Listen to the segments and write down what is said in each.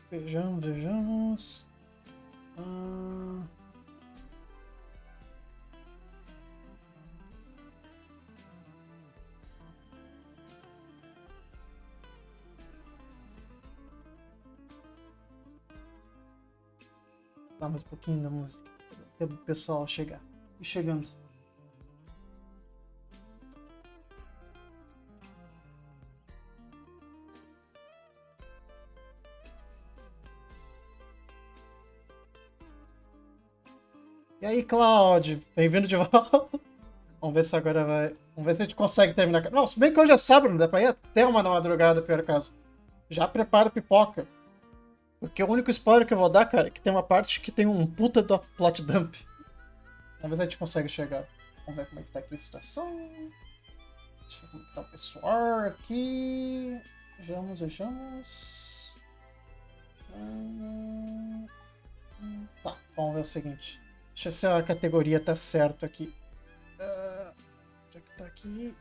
Vejamos, vejamos. Ah... Dá mais um pouquinho da música. Até o pessoal chegar. E chegando. E aí, Cláudio? Bem-vindo de volta. Vamos ver se agora vai. Vamos ver se a gente consegue terminar. Não, se bem que hoje é sábado, não dá pra ir até uma madrugada, pior caso. Já prepara a pipoca. Porque o único spoiler que eu vou dar, cara, é que tem uma parte que tem um puta do plot dump. Talvez a gente consiga chegar. Vamos ver como é que tá aqui a situação. Deixa eu ver como tá o pessoal aqui. Vejamos, vejamos. Tá, vamos ver o seguinte. Deixa eu ver se a categoria tá certo aqui. Já que tá aqui.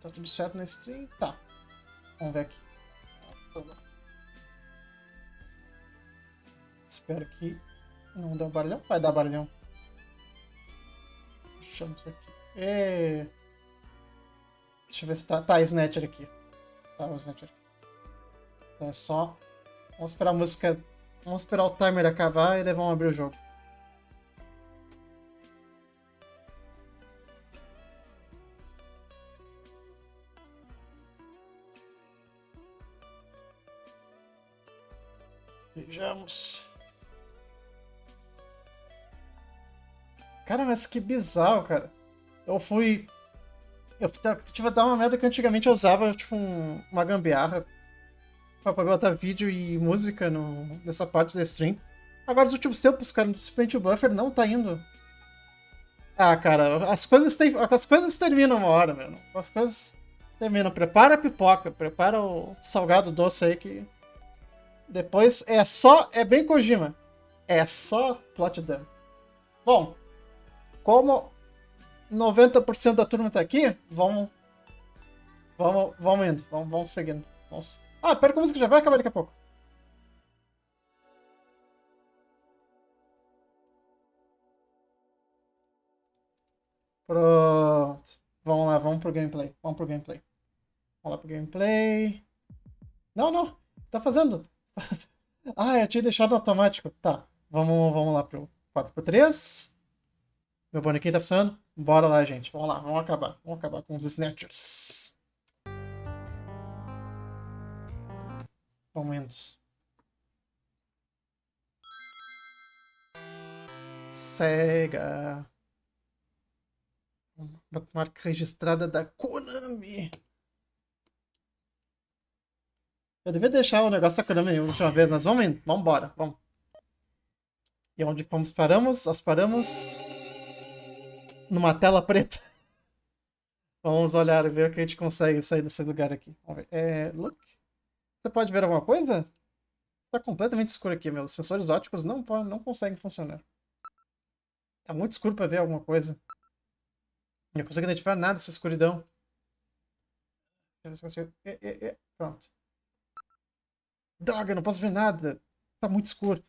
Tá tudo certo nesse stream? Tá. Vamos ver aqui. Espero que não dê barulhão. Vai dar barulhão. Deixamos aqui. Deixa eu ver se tá. Tá, Snatcher aqui. Tá, o Snatcher aqui. Então é só. Vamos esperar a música. Vamos esperar o timer acabar e daí vamos abrir o jogo. Vejamos. Cara, mas que bizarro, cara. Eu fui. Eu tive a dar uma merda que antigamente eu usava, tipo, uma gambiarra pra poder botar vídeo e música nessa parte da stream. Agora, nos últimos tempos, cara, simplesmente o buffer não tá indo. Ah, cara, as coisas terminam uma hora, meu. As coisas terminam. Prepara a pipoca, prepara o salgado doce aí que. Depois é só. É bem Kojima. É só plot dump. Bom, como 90% da turma tá aqui, vamos indo, vamos seguindo. Vamos... Ah, pera que a música já vai acabar daqui a pouco. Pronto. Vamos lá, vamos pro gameplay. Vamos lá pro gameplay. Não, não. Tá fazendo. Ah, eu tinha deixado automático. Tá. Vamos lá pro 4x3. Meu bonequinho tá funcionando? Bora lá, gente. Vamos lá, vamos acabar. Vamos acabar com os Snatchers. Vamos indo. Sega. Uma marca registrada da Konami. Eu devia deixar o negócio da Konami a última vez, mas vamos indo. Vamos embora. Vamos. E onde paramos? Nós paramos numa tela preta. Vamos olhar e ver o que a gente consegue sair desse lugar aqui. Vamos ver. Look. Você pode ver alguma coisa? Está completamente escuro aqui, meus sensores ópticos não conseguem funcionar. Tá muito escuro para ver alguma coisa. Não consigo identificar nada dessa escuridão. Pronto. Droga, não posso ver nada. Tá muito escuro.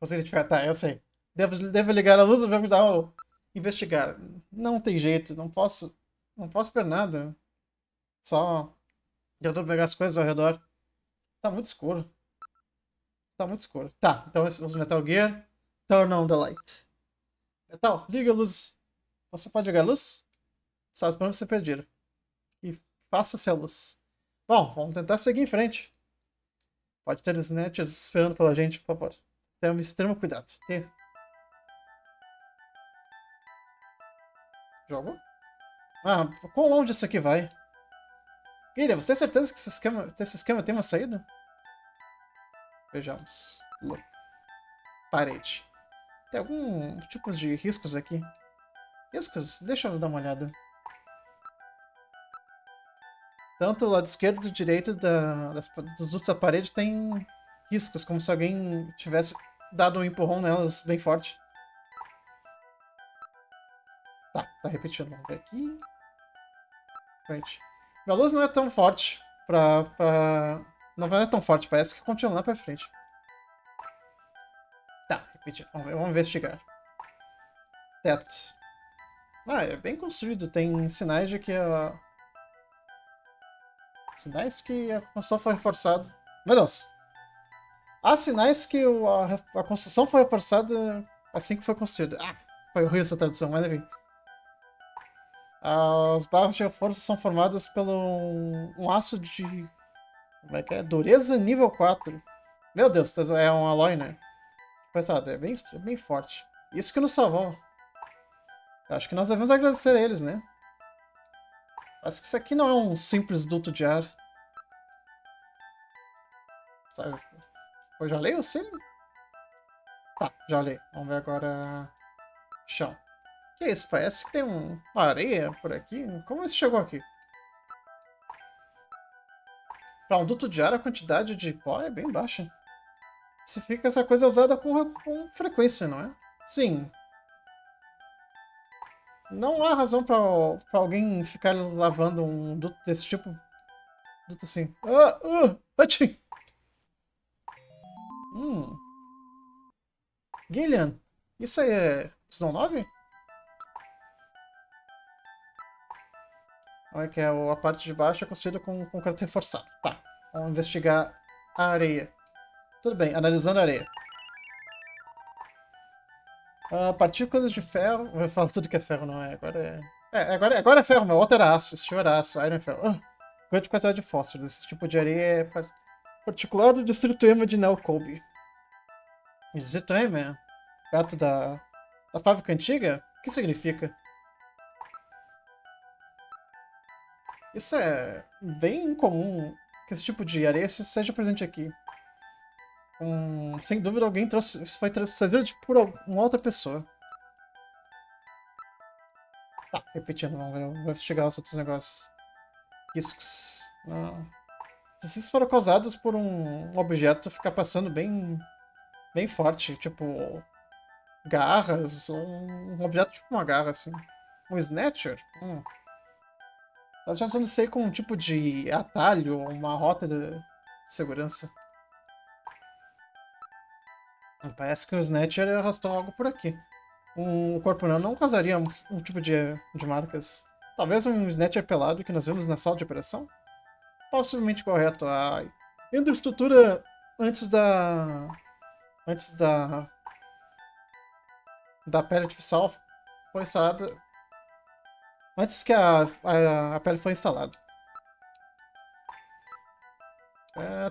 Consigo identificar. Tá, eu sei. Devo ligar a luz ou jogo dar o investigar. Não tem jeito, não posso ver nada. Só tentando pegar as coisas ao redor. Tá muito escuro. Tá muito escuro. Tá, então os Metal Gear. Turn on the light. Metal, liga a luz. Você pode ligar a luz? Só esperando você perder. E faça-se a luz. Bom, vamos tentar seguir em frente. Pode ter os Snatchers esperando pela gente, por favor. Tenha um extremo cuidado. Jogo? Ah, quão longe isso aqui vai? Guilherme, você tem certeza que esse esquema tem uma saída? Vejamos. Parede. Tem algum tipo de riscos aqui? Riscos? Deixa eu dar uma olhada. Tanto o lado esquerdo e direito dos dutos da parede tem riscos, como se alguém tivesse dado um empurrão nelas bem forte. Tá repetindo. Vamos ver aqui. Frente. A luz não é tão forte pra Não é tão forte, parece que continua lá pra frente. Tá, repetir. Vamos investigar. Teto. Ah, é bem construído. Tem sinais de que a... Sinais que a construção foi reforçada. Meu Deus! Há sinais que a construção foi reforçada assim que foi construída. Ah, foi horrível essa tradução, mas enfim. As barras de reforço são formadas pelo um aço de... Como é que é? Dureza nível 4. Meu Deus, é um alloy, né? Pesado, é bem forte. Isso que nos salvou. Eu acho que nós devemos agradecer a eles, né? Acho que isso aqui não é um simples duto de ar. Sabe? Eu já leio, sim? Tá, já li. Vamos ver agora... Chão. Que isso? Parece que tem uma areia por aqui. Como isso chegou aqui? Para um duto de ar, a quantidade de pó é bem baixa. Significa que essa coisa é usada com frequência, não é? Sim. Não há razão para alguém ficar lavando um duto desse tipo. Duto assim. Achim! Gillian, isso aí é Snow 9? Olha que a parte de baixo é construída com concreto reforçado. Tá, vamos investigar a areia. Tudo bem, analisando a areia. Partículas de ferro... Eu falo tudo que é ferro, não é? Agora é ferro, meu. Outro era aço. Esse era aço. Iron é ferro. Grande quantidade de fósforo. Esse tipo de areia é particular do distrito Ema de Nelcobe. Distrito Ema? Perto da fábrica antiga? O que significa? Isso é bem incomum que esse tipo de areia seja presente aqui. Sem dúvida alguém trouxe. Isso foi trazido por uma outra pessoa. Tá, repetindo, vamos ver. Vou investigar os outros negócios. Riscos. Não. Se esses foram causados por um objeto ficar passando bem forte, tipo garras, ou um objeto tipo uma garra, assim. Um Snatcher? Elas já não sei com um tipo de atalho ou uma rota de segurança. Parece que o Snatcher arrastou algo por aqui. Um corpo não causaria um tipo de marcas. Talvez um Snatcher pelado que nós vimos na sala de operação? Possivelmente correto. A infraestrutura antes da... Antes da pele artificial foi instalada... Antes que a pele foi instalada.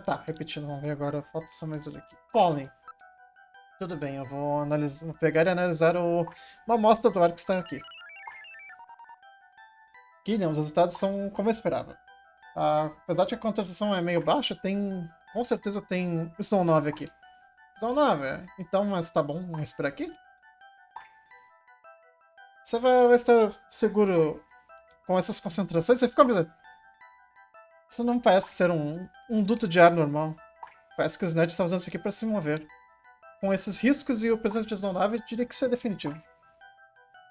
Tá, repetindo. Vamos ver agora. Falta só mais um aqui. Pólen. Tudo bem, eu vou pegar e analisar uma amostra do ar que está aqui. Guilherme, os resultados são como eu esperava. Apesar de que a concentração é meio baixa, com certeza tem Snow 9 aqui. Snow 9? Então, mas tá bom, vamos esperar aqui? Você vai estar seguro com essas concentrações? Você fica... Isso não parece ser um duto de ar normal. Parece que os nerds estão usando isso aqui para se mover. Com esses riscos e o presente de Snow 9, eu diria que isso é definitivo.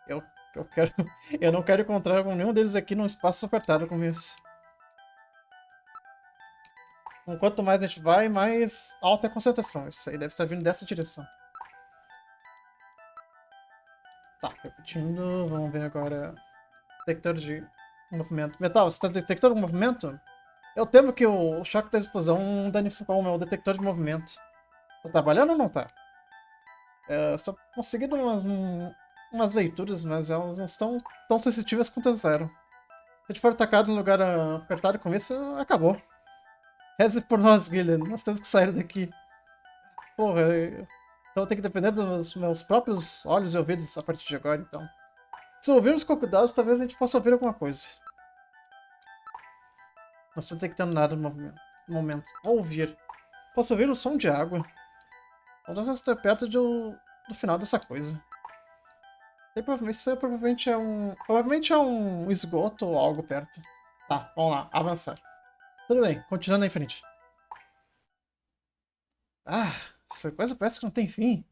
Eu não quero encontrar com nenhum deles aqui num espaço apertado como esse. Quanto mais a gente vai, mais alta é a concentração. Isso aí deve estar vindo dessa direção. Tá, repetindo. Vamos ver agora. Detector de movimento. Metal, você está detectando algum movimento? Eu temo que o choque da explosão danificou o meu detector de movimento. Tá trabalhando ou não tá? Estou conseguindo umas leituras, mas elas não estão tão sensitivas quanto a zero. Se a gente for atacado num lugar apertado como esse, acabou. Reze por nós, Guilherme. Nós temos que sair daqui. Porra, então eu tenho que depender dos meus próprios olhos e ouvidos a partir de agora, então. Se ouvirmos com cuidado, talvez a gente possa ouvir alguma coisa. Não estou detectando nada no momento. Ouvir. Posso ouvir o som de água. Então nós estamos perto do final dessa coisa. Isso provavelmente é um esgoto ou algo perto. Tá, vamos lá, avançar. Tudo bem, continuando em frente. Essa coisa parece que não tem fim.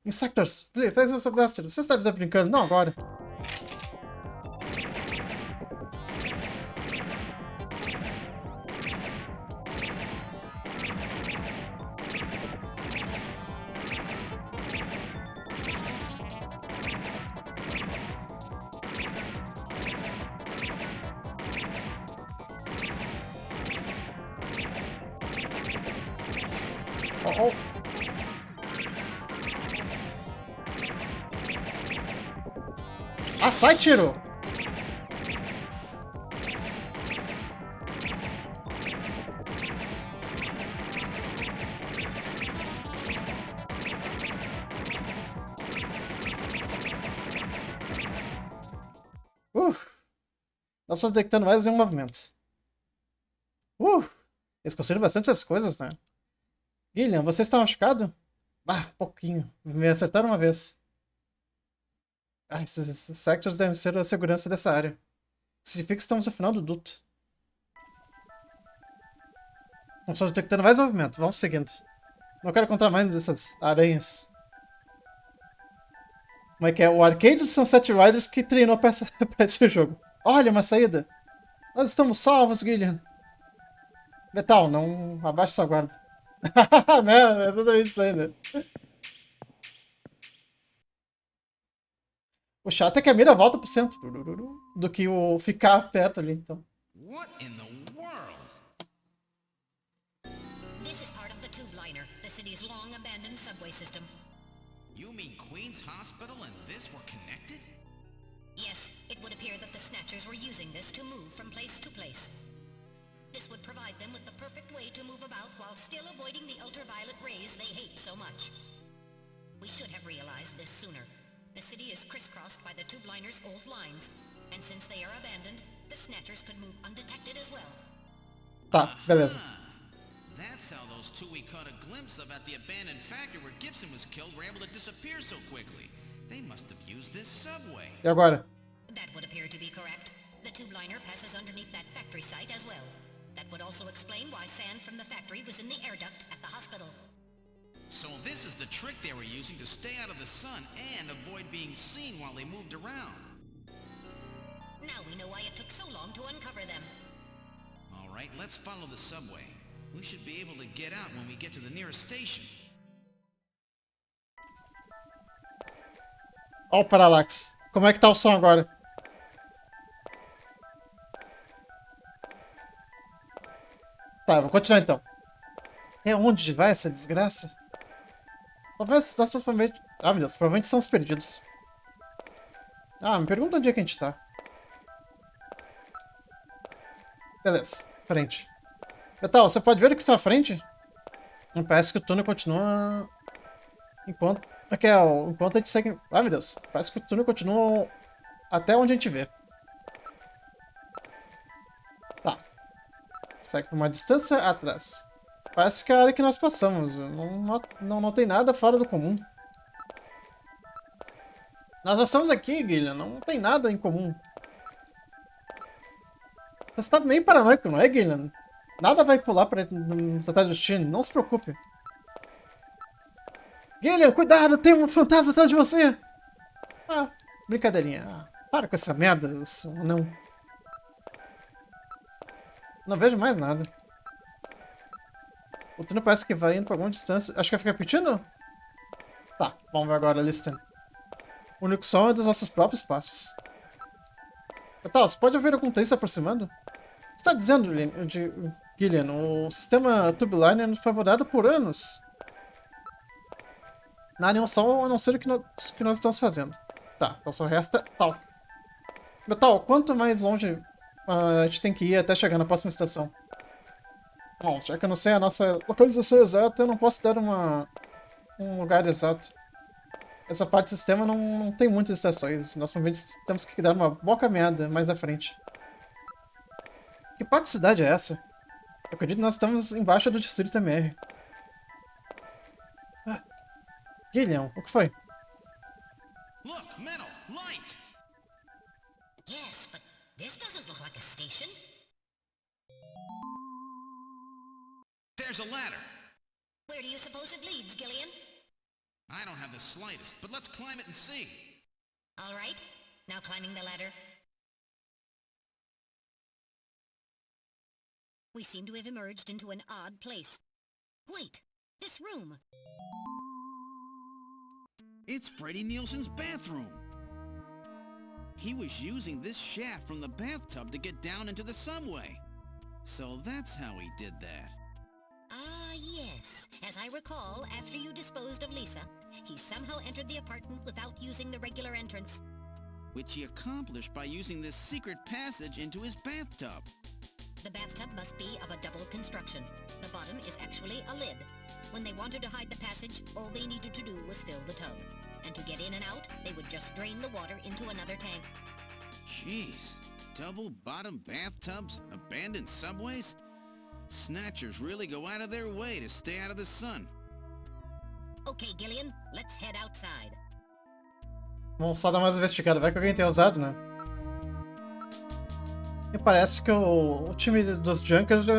Insectors, faz essa blaster. Você está brincando? Não agora. Oh, oh. Ah, sai, tiro! Nós estamos detectando mais um movimento. Eles conseguiram bastante essas coisas, né? Gillian, você está machucado? Ah, pouquinho. Me acertaram uma vez. Ah, esses sectors devem ser a segurança dessa área. Significa que estamos no final do duto. Estamos detectando mais movimento. Vamos seguindo. Não quero encontrar mais dessas aranhas. Como é que é? O arcade dos Sunset Riders que treinou pra esse jogo. Olha, uma saída. Nós estamos salvos, Gillian. Metal, não abaixe sua guarda. Não, é totalmente isso aí, né? O chato é que a mira volta pro centro. Do que o ficar perto ali, então. What in the world? This is part of the tube liner, the city's long-abandoned subway system. You mean Queen's Hospital and this were connected? Yes, it would appear that the Snatchers were using this to move from place to place. This would provide them with the perfect way to move about while still avoiding the ultraviolet rays they hate so much. We should have realized this sooner. The city is crisscrossed by the tube liner's old lines, and since they are abandoned, the Snatchers could move undetected as well. Tá, beleza. That's how those two we caught a glimpse of at the abandoned factory where Gibson was killed were able to disappear so quickly. They must have used this subway. E agora? That would appear to be correct. The tube liner passes underneath that factory site as well. That would also explain why sand from the factory was in the air duct at the hospital. So this is the trick they were using to stay out of the sun and avoid being seen while they moved around. Now we know why it took so long to uncover them. All right, let's follow the subway. We should be able to get out when we get to the nearest station. Ó o Parallax. Como é que tá o som agora? Tá, vou continuar então. É onde vai essa desgraça? Talvez nossos família... Ah, meu Deus, provavelmente são os perdidos. Ah, me pergunta onde é que a gente tá. Beleza, frente. Metal, você pode ver o que está à frente? Parece que o túnel continua... Enquanto... Aqui é o... Enquanto a gente segue... Ah, meu Deus. Parece que o túnel continua até onde a gente vê. Tá. Segue por uma distância atrás. Parece que é a área que nós passamos. Eu não notei nada fora do comum. Nós já estamos aqui, Guilherme. Não tem nada em comum. Você tá meio paranoico, não é, Guilherme? Nada vai pular para tratar de destino. Não se preocupe. Guilherme, cuidado! Tem um fantasma atrás de você! Ah, brincadeirinha. Ah, para com essa merda. Não. Não vejo mais nada. O túnel parece que vai indo por alguma distância. Acho que vai ficar repetindo? Tá, vamos ver agora a lista. O único som é dos nossos próprios passos. Tá, você pode ouvir algum trem se aproximando? Você está dizendo, Gillian, o sistema Tube Liner foi abordado por anos. Não há nenhum som a não ser o que nós estamos fazendo. Tá, então só resta tal. Metal, quanto mais longe a gente tem que ir até chegar na próxima estação? Bom, já que eu não sei a nossa localização exata, eu não posso dar um lugar exato. Essa parte do sistema não tem muitas estações. Nós provavelmente temos que dar uma boa caminhada mais à frente. Que parte da cidade é essa? Eu acredito que nós estamos embaixo do distrito MR. Ah, Guilherme, o que foi? Look, metal, light! Yes, but this doesn't look like a station. There's a ladder. Where do you suppose it leads, Gillian? I don't have the slightest, but let's climb it and see. All right. Now climbing the ladder. We seem to have emerged into an odd place. Wait, this room. It's Freddie Nielsen's bathroom. He was using this shaft from the bathtub to get down into the subway. So that's how he did that. Ah, yes. As I recall, after you disposed of Lisa, he somehow entered the apartment without using the regular entrance. Which he accomplished by using this secret passage into his bathtub. The bathtub must be of a double construction. The bottom is actually a lid. When they wanted to hide the passage, all they needed to do was fill the tub. And to get in and out, they would just drain the water into another tank. Jeez. Double bottom bathtubs? Abandoned subways? Snatchers really go out of their way to stay out of the sun. Okay, Gillian, let's head outside. Vamos só dar mais investigada. Vai que alguém tenha usado, né? E parece que o time dos Junkers já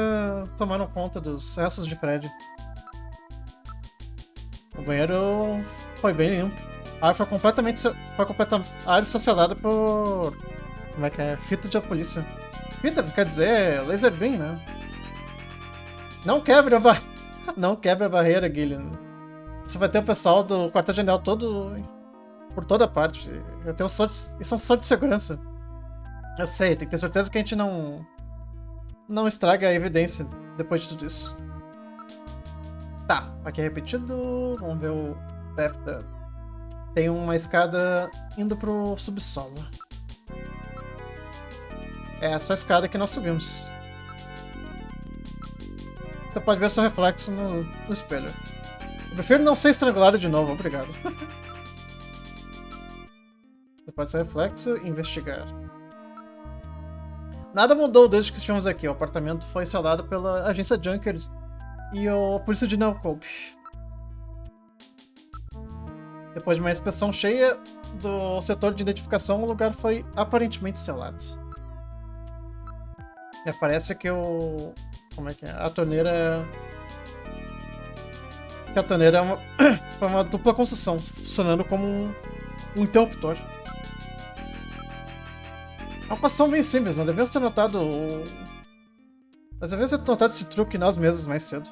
tomaram conta dos restos de Fred. O banheiro foi bem limpo. A área foi completamente a área socializada por... Como é que é? Fita de polícia. Fita quer dizer laser beam, né? Não quebre Não quebre a barreira, Gillian. Você vai ter o pessoal do quartel-general todo... por toda parte. Eu tenho isso é um soro de segurança. Eu sei, tem que ter certeza que a gente não estraga a evidência depois de tudo isso. Tá, aqui é repetido. Vamos ver o bathtub. Tem uma escada indo pro subsolo. É essa escada que nós subimos. Você pode ver seu reflexo no espelho. Eu prefiro não ser estrangulado de novo, obrigado. Você pode ser reflexo e investigar. Nada mudou desde que estivemos aqui. O apartamento foi selado pela agência Junker e a polícia de Nelcope. Depois de uma inspeção cheia do setor de identificação, o lugar foi aparentemente selado. E parece que o... Como é que é? A torneira... Que a torneira é uma dupla construção, funcionando como um interruptor. É uma construção bem simples, não devemos ter notado... Nós devemos ter notado esse truque nós mesmos mais cedo.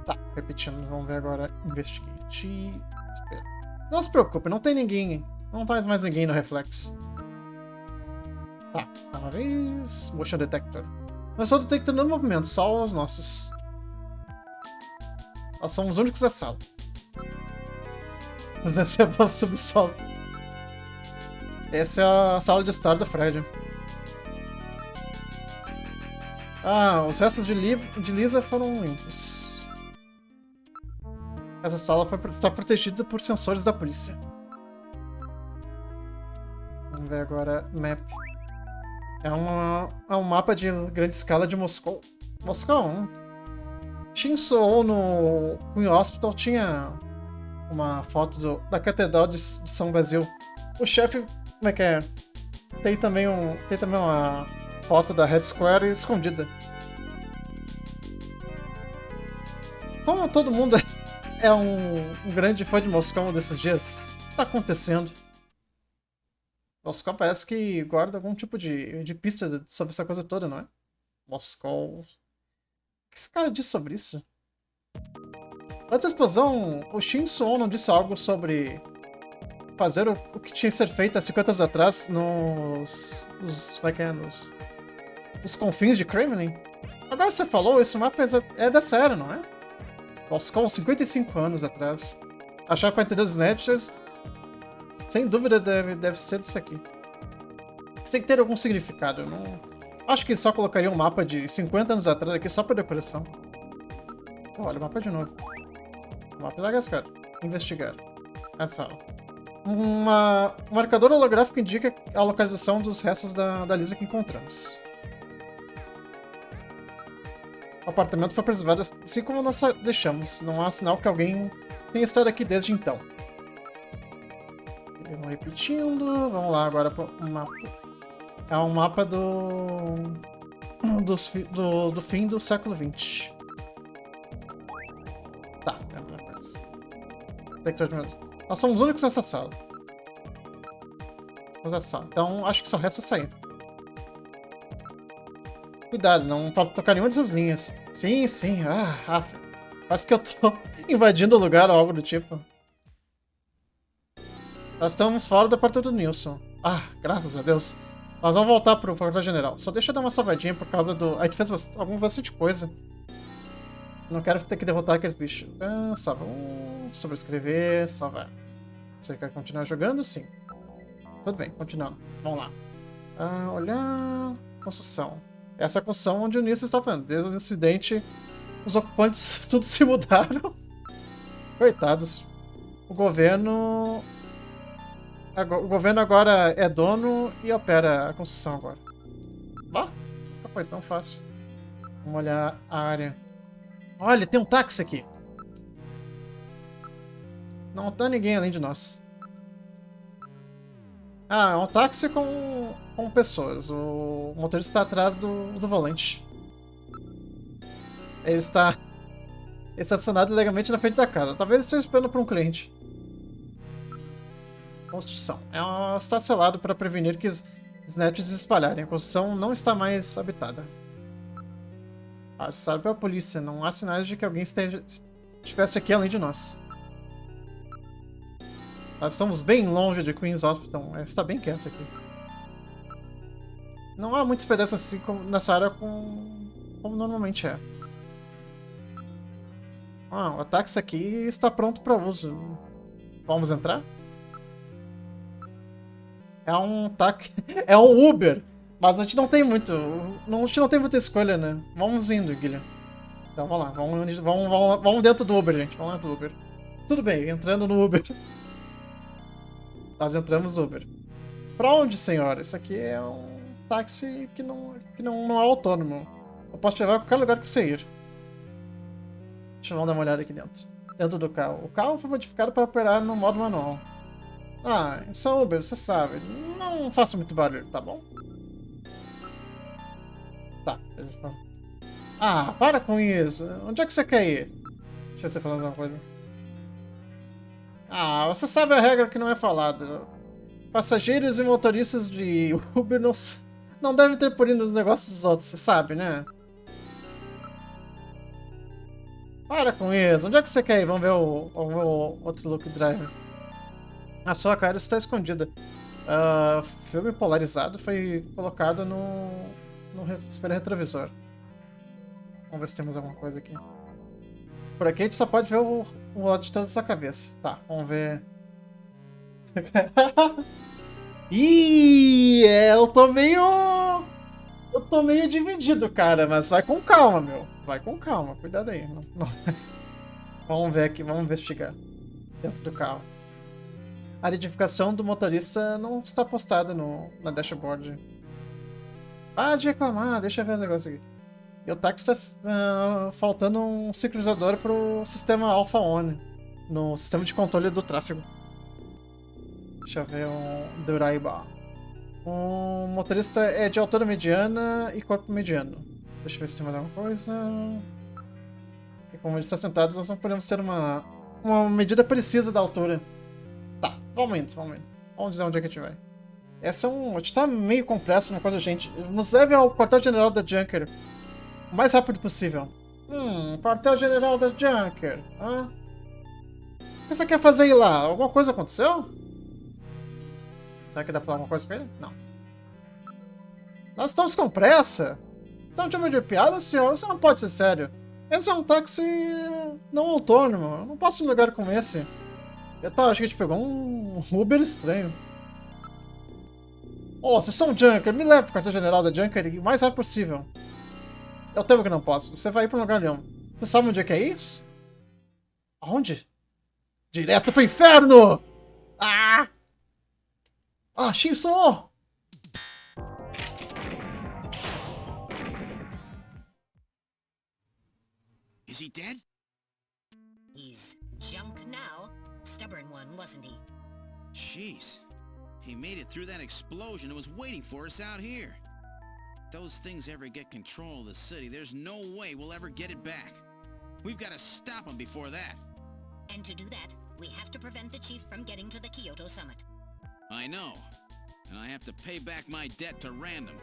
Tá, repetindo, vamos ver agora. Investigate. Espera. Não se preocupe, não tem ninguém. Não faz mais ninguém no reflexo. Tá, uma vez. Motion Detector. Nós só detectando movimento, só os nossos. Nós somos os únicos da sala. Mas esse é o subsolo. Essa é a sala de estar do Fred. Ah, os restos de Lisa foram limpos. Essa sala está protegida por sensores da polícia. Vamos ver agora map. É um mapa de grande escala de Moscou. Moscou, hein? Shinso no Queen Hospital tinha uma foto da Catedral de São Basil. O chefe, como é que é? Tem também uma foto da Red Square escondida. Como todo mundo é um grande fã de Moscou desses dias, o que está acontecendo? Moscou parece que guarda algum tipo de pista sobre essa coisa toda, não é? Moscou... O que esse cara disse sobre isso? Antes da explosão, o Shin Suon não disse algo sobre fazer o que tinha que ser feito há 50 anos atrás nos confins de Kremlin? Agora você falou, esse mapa é da série, não é? Moscou, 55 anos atrás. Achar para entender os Snatchers, sem dúvida deve ser disso aqui. Isso tem que ter algum significado. Eu não acho que só colocaria um mapa de 50 anos atrás aqui só para decoração. Oh, olha o mapa de novo. O mapa de Madagascar. Investigar. Essa sala. Um marcador holográfico indica a localização dos restos da Lisa que encontramos. O apartamento foi preservado assim como nós deixamos. Não há sinal que alguém tenha estado aqui desde então. Vamos repetindo. Vamos lá agora para o mapa. É um mapa do fim do século XX. Tá, é a mesma coisa. Nós somos os únicos nessa sala. Então acho que só resta sair. Cuidado, não pode tocar nenhuma dessas linhas. Sim, sim. Parece que eu tô invadindo o lugar ou algo do tipo. Nós estamos fora da porta do Nilson. Ah, graças a Deus. Nós vamos voltar pro quartel-general. Só deixa eu dar uma salvadinha por causa do... A gente fez bastante coisa. Não quero ter que derrotar aqueles bichos. Salva. Sobrescrever, salvar. Você quer continuar jogando? Sim. Tudo bem, continuando. Vamos lá. Olhar... Construção. Essa é a construção onde o Nilson está falando. Desde o incidente, os ocupantes tudo se mudaram. Coitados. O governo agora é dono e opera a construção agora. Bah, não foi tão fácil. Vamos olhar a área. Olha, tem um táxi aqui. Não tá ninguém além de nós. É um táxi com pessoas. O motorista está atrás do volante. Ele está estacionado legalmente na frente da casa. Talvez ele esteja esperando por um cliente. Construção. Está selado para prevenir que os SNATCHERS se espalharem. A construção não está mais habitada. Sabe pela polícia. Não há sinais de que alguém estivesse aqui além de nós. Nós estamos bem longe de Queen's Hospital. Está bem quieto aqui. Não há muita esperança assim nessa área como normalmente é. O táxi aqui está pronto para uso. Vamos entrar? É um táxi. É um Uber. Mas a gente não tem muito. A gente não tem muita escolha, né? Vamos indo, Guilherme. Então vamos lá. Vamos dentro do Uber, gente. Vamos dentro do Uber. Tudo bem, entrando no Uber. Nós entramos no Uber. Pra onde, senhora? Isso aqui é um táxi que não é autônomo. Eu posso te levar a qualquer lugar que você ir. Deixa eu dar uma olhada aqui dentro. Dentro do carro. O carro foi modificado para operar no modo manual. Isso é Uber, você sabe. Não faça muito barulho, tá bom? Tá. Para com isso. Onde é que você quer ir? Deixa eu você falar alguma coisa. Você sabe a regra que não é falada. Passageiros e motoristas de Uber não devem ter por ir nos negócios dos outros, você sabe, né? Para com isso. Onde é que você quer ir? Vamos ver o outro look driver. A sua cara está escondida. Filme polarizado foi colocado no espelho retrovisor. Vamos ver se temos alguma coisa aqui. Por aqui a gente só pode ver o lado de trás da sua cabeça. Tá, vamos ver. Eu tô meio dividido, cara, mas vai com calma, meu. Vai com calma, cuidado aí. Não. Vamos ver aqui, vamos investigar. Dentro do carro. A identificação do motorista não está postada na dashboard. Para de reclamar, deixa eu ver o negócio aqui. E o táxi está faltando um sincronizador para o sistema Alpha One, no sistema de controle do tráfego. Deixa eu ver um Duraiba. O motorista é de altura mediana e corpo mediano. Deixa eu ver se tem mais alguma coisa. E como ele está sentado, nós não podemos ter uma medida precisa da altura. Tá, vamos indo. Vamos dizer onde é que a gente vai. A gente está meio compresso na coisa, gente. Nos leve ao quartel-general da Junker. O mais rápido possível. Quartel-general da Junker. O que você quer fazer aí lá? Alguma coisa aconteceu? Será que dá pra falar alguma coisa com ele? Não. Nós estamos com pressa. Você não tinha de piada, senhor? Você não pode ser sério. Esse é um táxi não autônomo. Eu não posso ir num lugar como esse. Acho que a gente pegou um Uber estranho. Vocês são Junker. Me leve pro quartel-general da Junker o mais rápido possível. Eu temo que não posso. Você vai ir pra um lugar nenhum. Você sabe onde é que é isso? Aonde? Direto pro inferno! Shinson! Is he dead? He's junk now. Stubborn one, wasn't he? Jeez. He made it through that explosion and was waiting for us out here. If those things ever get control of the city, there's no way we'll ever get it back. We've got to stop them before that. And to do that, we have to prevent the chief from getting to the Kyoto summit. I know. And I have to pay back my debt to Random.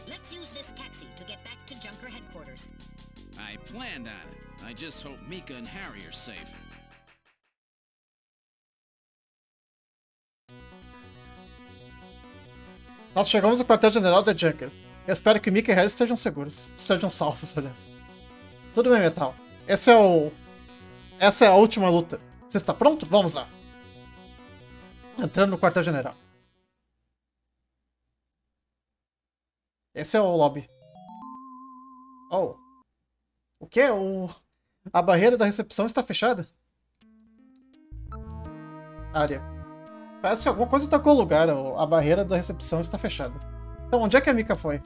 Let's use this taxi to get back to Junker headquarters. I planned on it. I just hope Mika and Harry are safe. Nós chegamos ao quartel-general da Junker. Eu espero que Mika e Harry estejam seguros. Estejam salvos, aliás. Tudo bem, Metal. Essa é a última luta. Você está pronto? Vamos lá. Entrando no quartel-general. Esse é o lobby. Oh. O quê? A barreira da recepção está fechada? Área. Parece que alguma coisa tocou o lugar. A barreira da recepção está fechada. Então, onde é que a Mika foi?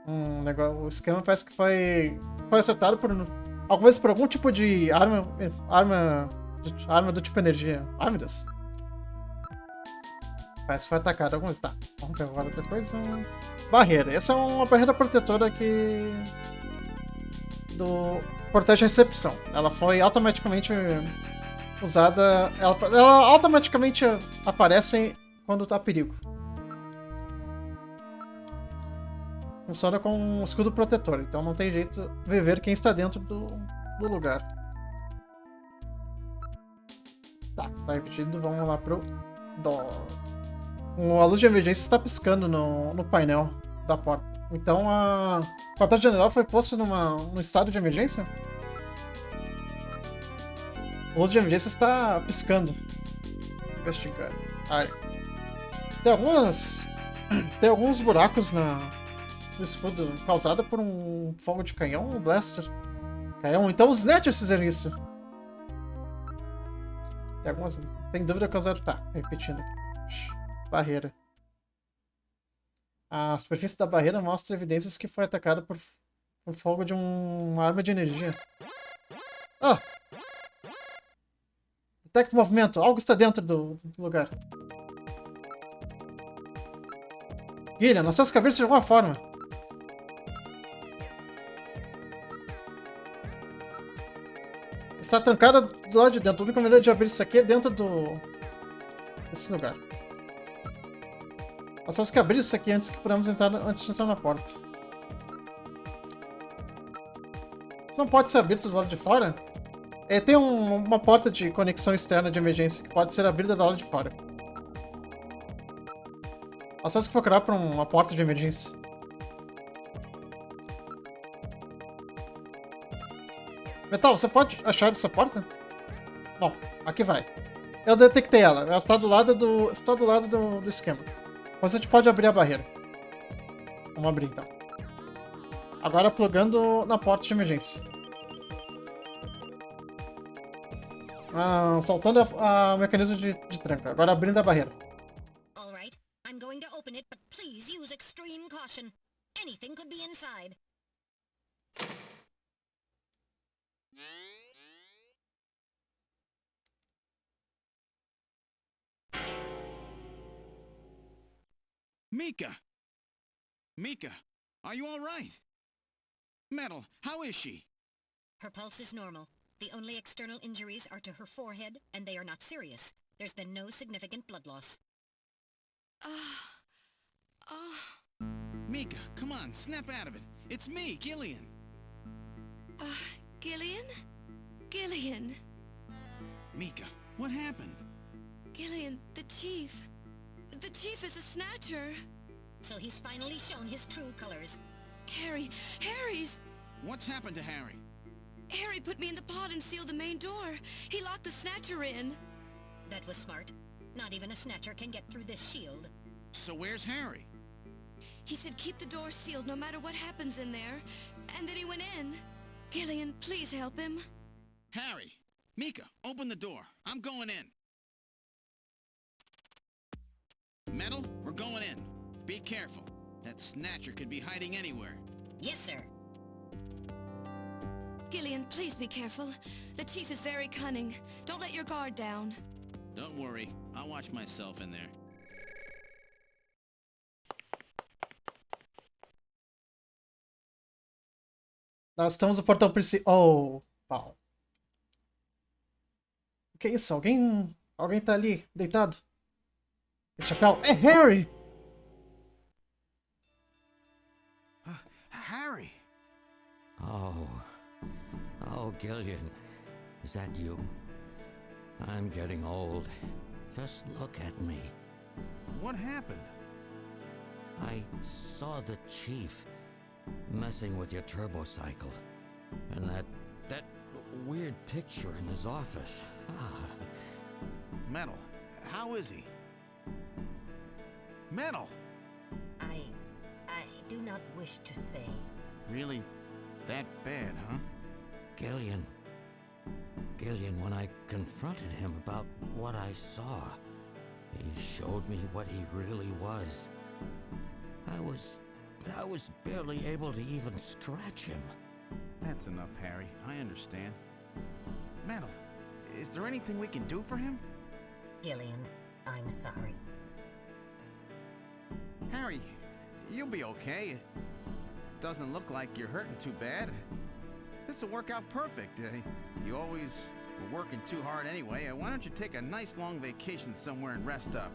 O esquema parece que foi acertado por algum tipo de arma do tipo energia. Ai, meu Deus. Parece que foi atacado algum vez. Tá, vamos ver agora outra coisa. Barreira. Essa é uma barreira protetora que protege a recepção. Ela foi automaticamente usada. Ela automaticamente aparece quando tá perigo. Funciona com um escudo protetor, então não tem jeito de ver quem está dentro do lugar. Tá repetido, vamos lá pro a luz de emergência está piscando no painel da porta. Então o quartel-general foi posto num estado de emergência? A luz de emergência está piscando. Investigar. Tem alguns buracos no escudo causado por um fogo de canhão, um blaster. Canhão. Então os SNATCHERS fizeram isso. Tem dúvida causaram. Tá, repetindo. Barreira. A superfície da barreira mostra evidências que foi atacada por fogo de uma arma de energia. Ah! Detecta movimento. Algo está dentro do lugar. Guilherme, nós temos que abrir isso de alguma forma. Está trancada do lado de dentro. A única maneira de abrir isso aqui é dentro desse lugar. Nós temos que abrir isso aqui antes de entrar na porta. Isso não pode ser aberto do lado de fora? Tem uma porta de conexão externa de emergência que pode ser abrida do lado de fora. Nós temos que procurar por uma porta de emergência. Metal, você pode achar essa porta? Bom, aqui vai. Eu detectei ela. Ela está do lado do esquema. Você pode abrir a barreira. Vamos abrir então. Agora plugando na porta de emergência. Soltando o mecanismo de tranca. Agora abrindo a barreira. All right, I'm going to open it, but please use extreme caution. Anything could be inside. Mika! Mika, are you all right? Metal, how is she? Her pulse is normal. The only external injuries are to her forehead, and they are not serious. There's been no significant blood loss. Mika, come on, snap out of it. It's me, Gillian. Gillian? Gillian. Mika, what happened? Gillian, the chief. The chief is a snatcher. So he's finally shown his true colors. Harry's... What's happened to Harry? Harry put me in the pod and sealed the main door. He locked the snatcher in. That was smart. Not even a snatcher can get through this shield. So where's Harry? He said keep the door sealed no matter what happens in there. And then he went in. Gillian, please help him. Harry! Mika, open the door. I'm going in. Metal, we're going in. Be careful. That snatcher could be hiding anywhere. Yes, sir. Gillian, please be careful. The chief is very cunning. Don't let your guard down. Don't worry. I'll watch myself in there. Nós estamos no portão principal. Oh, pau. O que é isso? Alguém tá ali, deitado? Esse chapéu? É Harry! Harry! Oh, Gillian, is that you? I'm getting old. Just look at me. What happened? I saw the chief messing with your turbocycle. And that weird picture in his office. Metal, how is he? Metal! I do not wish to say. Really that bad, huh? Gillian, when I confronted him about what I saw, he showed me what he really was. I was barely able to even scratch him. That's enough, Harry. I understand. Metal, is there anything we can do for him? Gillian, I'm sorry. Harry, you'll be okay. Doesn't look like you're hurting too bad. This'll work out perfect. You always were working too hard anyway. Why don't you take a nice long vacation somewhere and rest up?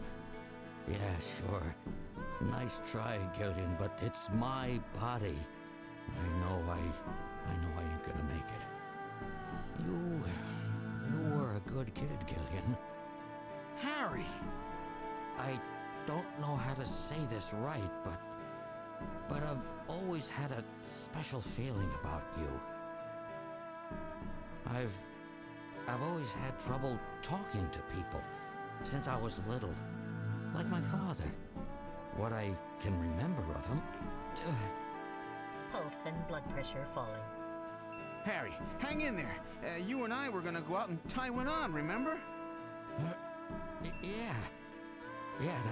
Yeah, sure. Nice try, Gillian, but it's my body. I know I ain't gonna make it. You were a good kid, Gillian. Harry! I don't know how to say this right, but I've always had a special feeling about you. I've always had trouble talking to people since I was little, like my father. What I can remember of him. Pulse and blood pressure falling. Harry, hang in there. You and I were gonna go out and tie one on, remember? Yeah,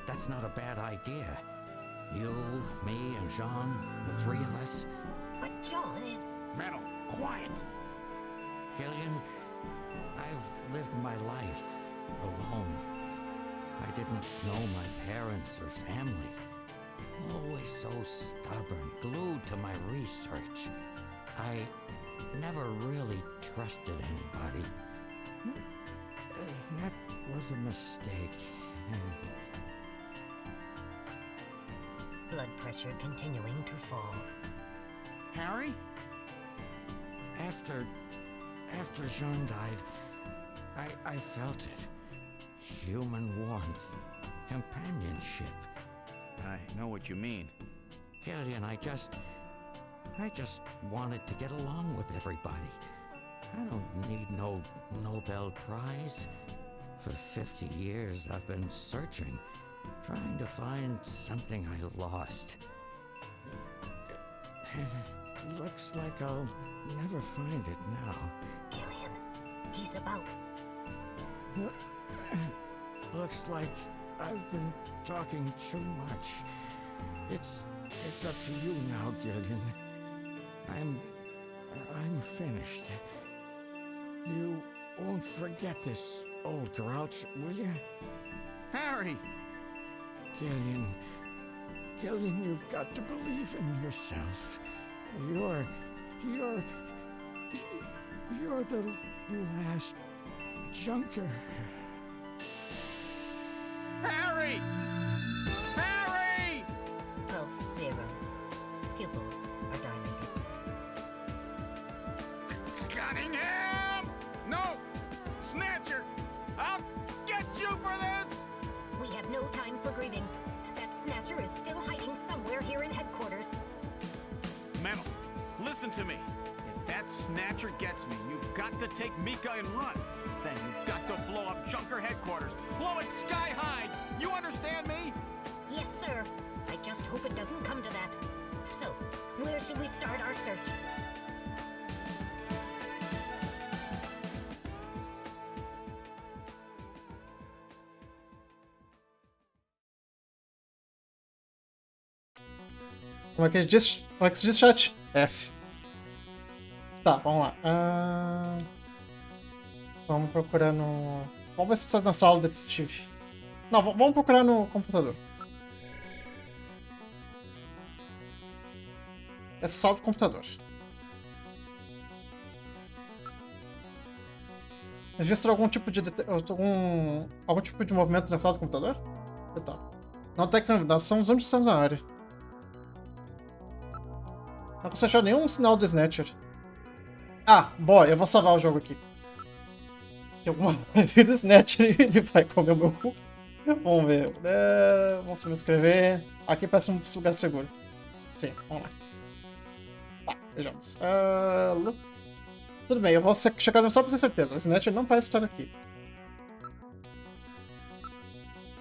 that's not a bad idea. You, me, and Jean, the three of us. But John is... Metal, quiet! Gillian, I've lived my life alone. I didn't know my parents or family. Always so stubborn, glued to my research. I never really trusted anybody. That was a mistake. Blood pressure continuing to fall. Harry? After Jean died, I felt it. Human warmth, companionship. I know what you mean. Gillian, I just wanted to get along with everybody. I don't need no Nobel Prize. For 50 years, I've been searching, trying to find something I lost. Looks like I'll never find it now. Gillian, he's about... Looks like I've been talking too much. It's up to you now, Gillian. I'm finished. You won't forget this, old grouch, will you? Harry! Gillian, you've got to believe in yourself. You're the last junker. Harry! Harry! Pulse 0. Pupils are dilated. Cunningham! No! Snatcher! I'll get you for this! We have no time for grieving. That Snatcher is still hiding somewhere here in headquarters. Metal, listen to me. If that Snatcher gets me, you've got to take Mika and run. Then you've got to blow up Junker headquarters. Blow it sky high! You understand me? Yes, sir. I just hope it doesn't come to that. So, where should we start our search? Como é que se diz chat? F. Tá, vamos lá. Vamos procurar no... Vamos ver se está na sala do detetive. Não, vamos procurar no computador. Essa sala do computador. Registra algum tipo de algum tipo de movimento na sala do computador? Tá. Não detecta navegação, usando distância na área. Não consigo achar nenhum sinal do Snatcher. Ah, boy, eu vou salvar o jogo aqui. Que alguma vez do Snatcher ele vai comer o meu cu. Vamos ver. Vamos se inscrever. Aqui parece um lugar seguro. Sim, vamos lá. Tá, vejamos. Tudo bem, eu vou checar só pra ter certeza. O Snatcher não parece estar aqui.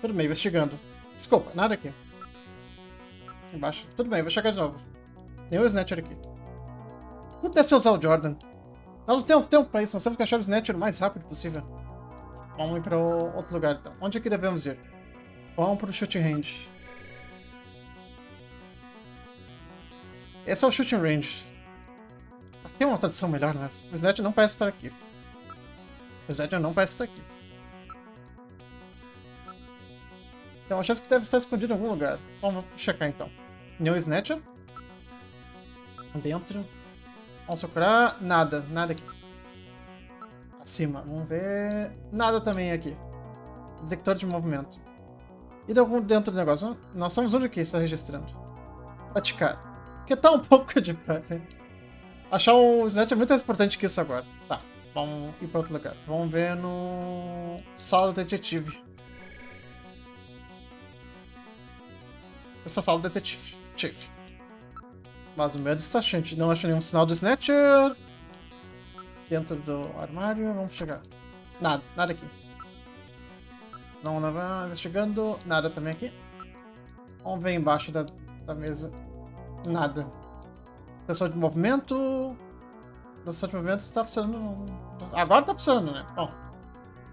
Tudo bem, investigando. Desculpa, nada aqui. Embaixo. Tudo bem, vou checar de novo. Tem o Snatcher aqui. Acontece usar o Jordan. Nós não temos tempo pra isso, nós temos que achar o Snatcher o mais rápido possível. Vamos ir para outro lugar então. Onde é que devemos ir? Vamos para o shooting range. Esse é o shooting range. Tem uma tradução melhor, né? O Snatcher não parece estar aqui. O Snatcher não parece estar aqui. Tem uma chance que deve estar escondido em algum lugar. Vamos checar então. Nenhum Snatcher. Dentro. Vamos procurar. Nada. Nada aqui. Acima. Vamos ver. Nada também aqui. Detector de movimento. E de algum dentro do negócio. Nós estamos onde aqui está registrando. Praticar. Porque tá um pouco de praia. Achar o Snatch é muito mais importante que isso agora. Tá. Vamos ir para outro lugar. Vamos ver no... Sala do detetive. Essa sala do detetive. Chief. Mas o meu é distante. Não acho nenhum sinal do Snatcher. Dentro do armário. Vamos chegar. Nada. Nada aqui. Vamos lá, investigando. Nada também aqui. Vamos ver embaixo da mesa. Nada. Sensor de movimento. O sensor de movimento está funcionando. Agora está funcionando, né? Bom.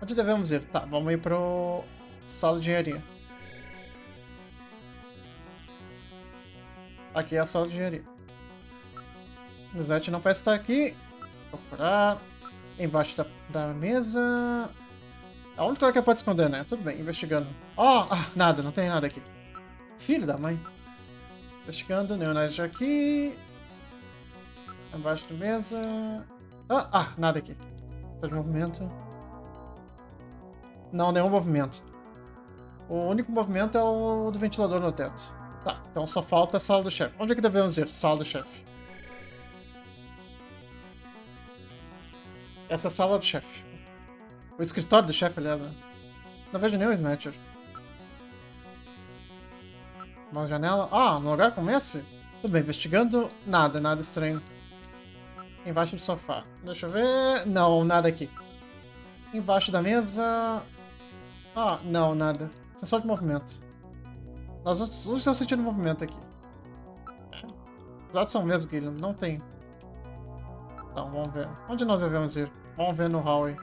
Onde devemos ir? Tá, vamos ir pro sala de engenharia. Aqui é a sala de engenharia. O Snatcher não parece estar aqui. Vou procurar. Embaixo da mesa. É o único lugar que pode esconder, né? Tudo bem, investigando. Nada, não tem nada aqui. Filho da mãe. Investigando, nenhum nada aqui. Embaixo da mesa. Nada aqui. Sensor de movimento. Não, nenhum movimento. O único movimento é o do ventilador no teto. Tá, então só falta a sala do chefe. Onde é que devemos ir? Sala do chefe. Essa é a sala do chefe. O escritório do chefe, aliás, né? Não vejo nenhum Snatcher. Uma janela. Num lugar como esse? Tudo bem, investigando. Nada estranho. Embaixo do sofá. Deixa eu ver. Não, nada aqui. Embaixo da mesa. Não, nada. Sensor de movimento. Nós não estamos sentindo movimento aqui. Os dados são o mesmo, Guilherme. Não tem. Então, vamos ver. Onde nós devemos ir? Vamos ver no hallway.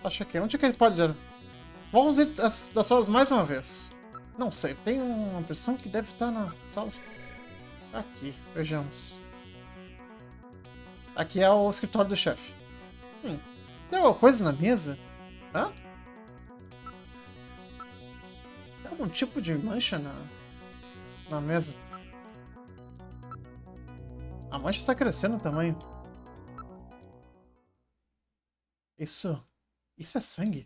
Acho que onde é que ele pode ir? Vamos ir das salas mais uma vez. Não sei, tem uma impressão que deve estar na sala. Aqui, vejamos. Aqui é o escritório do chefe. Tem alguma coisa na mesa? Hã? Tem algum tipo de mancha na mesa? A mancha está crescendo o tamanho. Isso é sangue.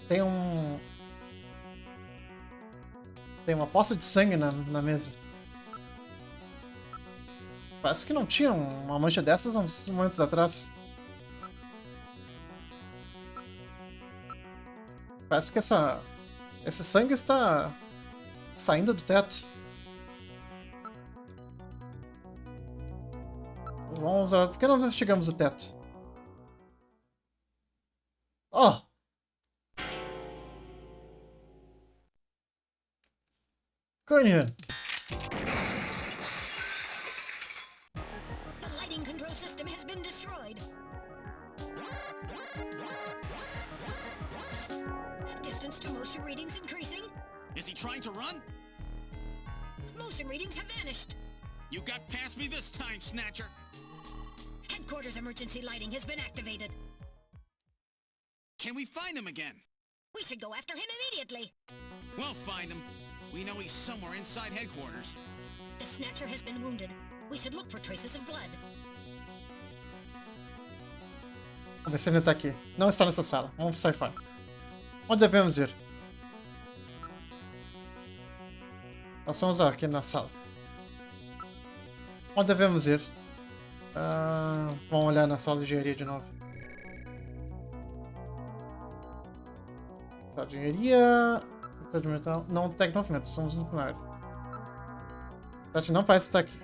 Tem uma poça de sangue na mesa. Parece que não tinha uma mancha dessas há uns momentos atrás. Parece que esse sangue está saindo do teto. Vamos ver. Por que nós investigamos o teto? Cornea. The lighting control system has been destroyed. Distance to motion readings increasing. Is he trying to run? Motion readings have vanished. You got past me this time, Snatcher. Headquarters emergency lighting has been activated. Can we find him again? We should go after him immediately. We'll find him. We know he's somewhere inside headquarters. The Snatcher has been wounded. We should look for traces of blood. Vamos ver se ele está aqui. Não está nessa sala. Vamos sair fora. Onde devemos ir? Nós vamos aqui na sala. Onde devemos ir? Vamos olhar na sala de engenharia de novo. Sala de engenharia. Detector de metal. Não detecta movimento, somos no primário. Não parece estar aqui.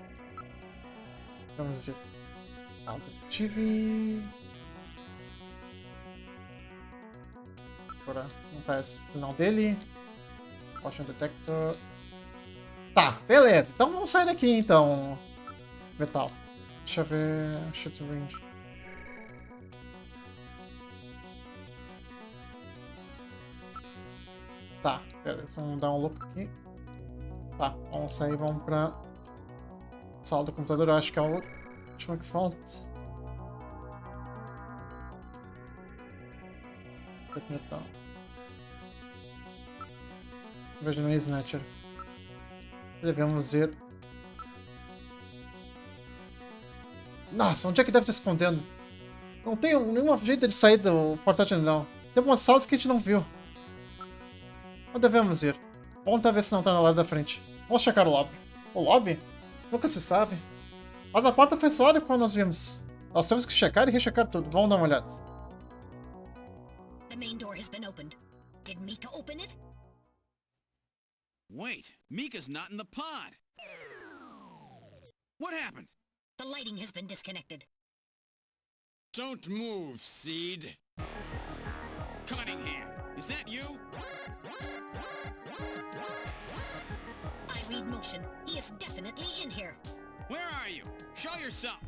Vamos ver. Detetive. Agora não parece sinal dele. Motion detector. Tá, beleza. Então vamos sair daqui então. Metal. Deixa eu ver. Shoot range. Tá, beleza. Vamos dar um look aqui. Tá, vamos sair, vamos pra sala do computador. Eu acho que é o último que falta. Metal. Veja no Snatcher. Devemos ver. Nossa, onde é que deve estar escondendo? Não tem nenhum jeito de sair do portal general. Tem algumas salas que a gente não viu. Onde devemos ir? Vamos tentar ver se não está no lado da frente. Vamos checar o lobby. O lobby? Nunca se sabe. A da porta foi só quando nós vimos. Nós temos que checar e rechecar tudo. Vamos dar uma olhada. The main door has been opened. Did Mika open it? Wait, Mika's not in the pod. What happened? The lighting has been disconnected. Don't move, Seed. Cunningham, is that you? I read motion. He is definitely in here. Where are you? Show yourself.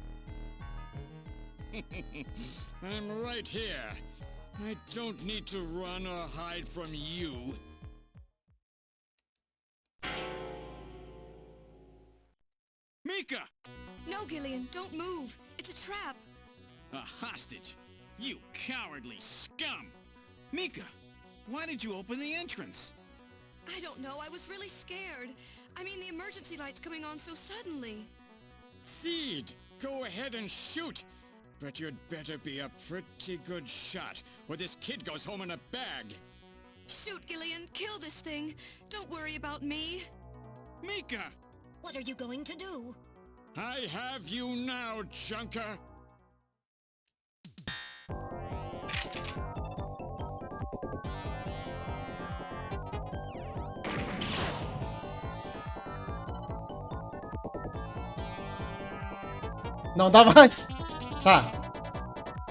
I'm right here. I don't need to run or hide from you. Mika! No, Gillian, don't move. It's a trap. A hostage? You cowardly scum! Mika, why did you open the entrance? I don't know. I was really scared. I mean, the emergency light's coming on so suddenly. Seed, go ahead and shoot. But you'd better be a pretty good shot, or this kid goes home in a bag. Shoot, Gillian. Kill this thing. Don't worry about me. Mika! What are you going to do? I have you now, Junker! Não dá mais! Tá.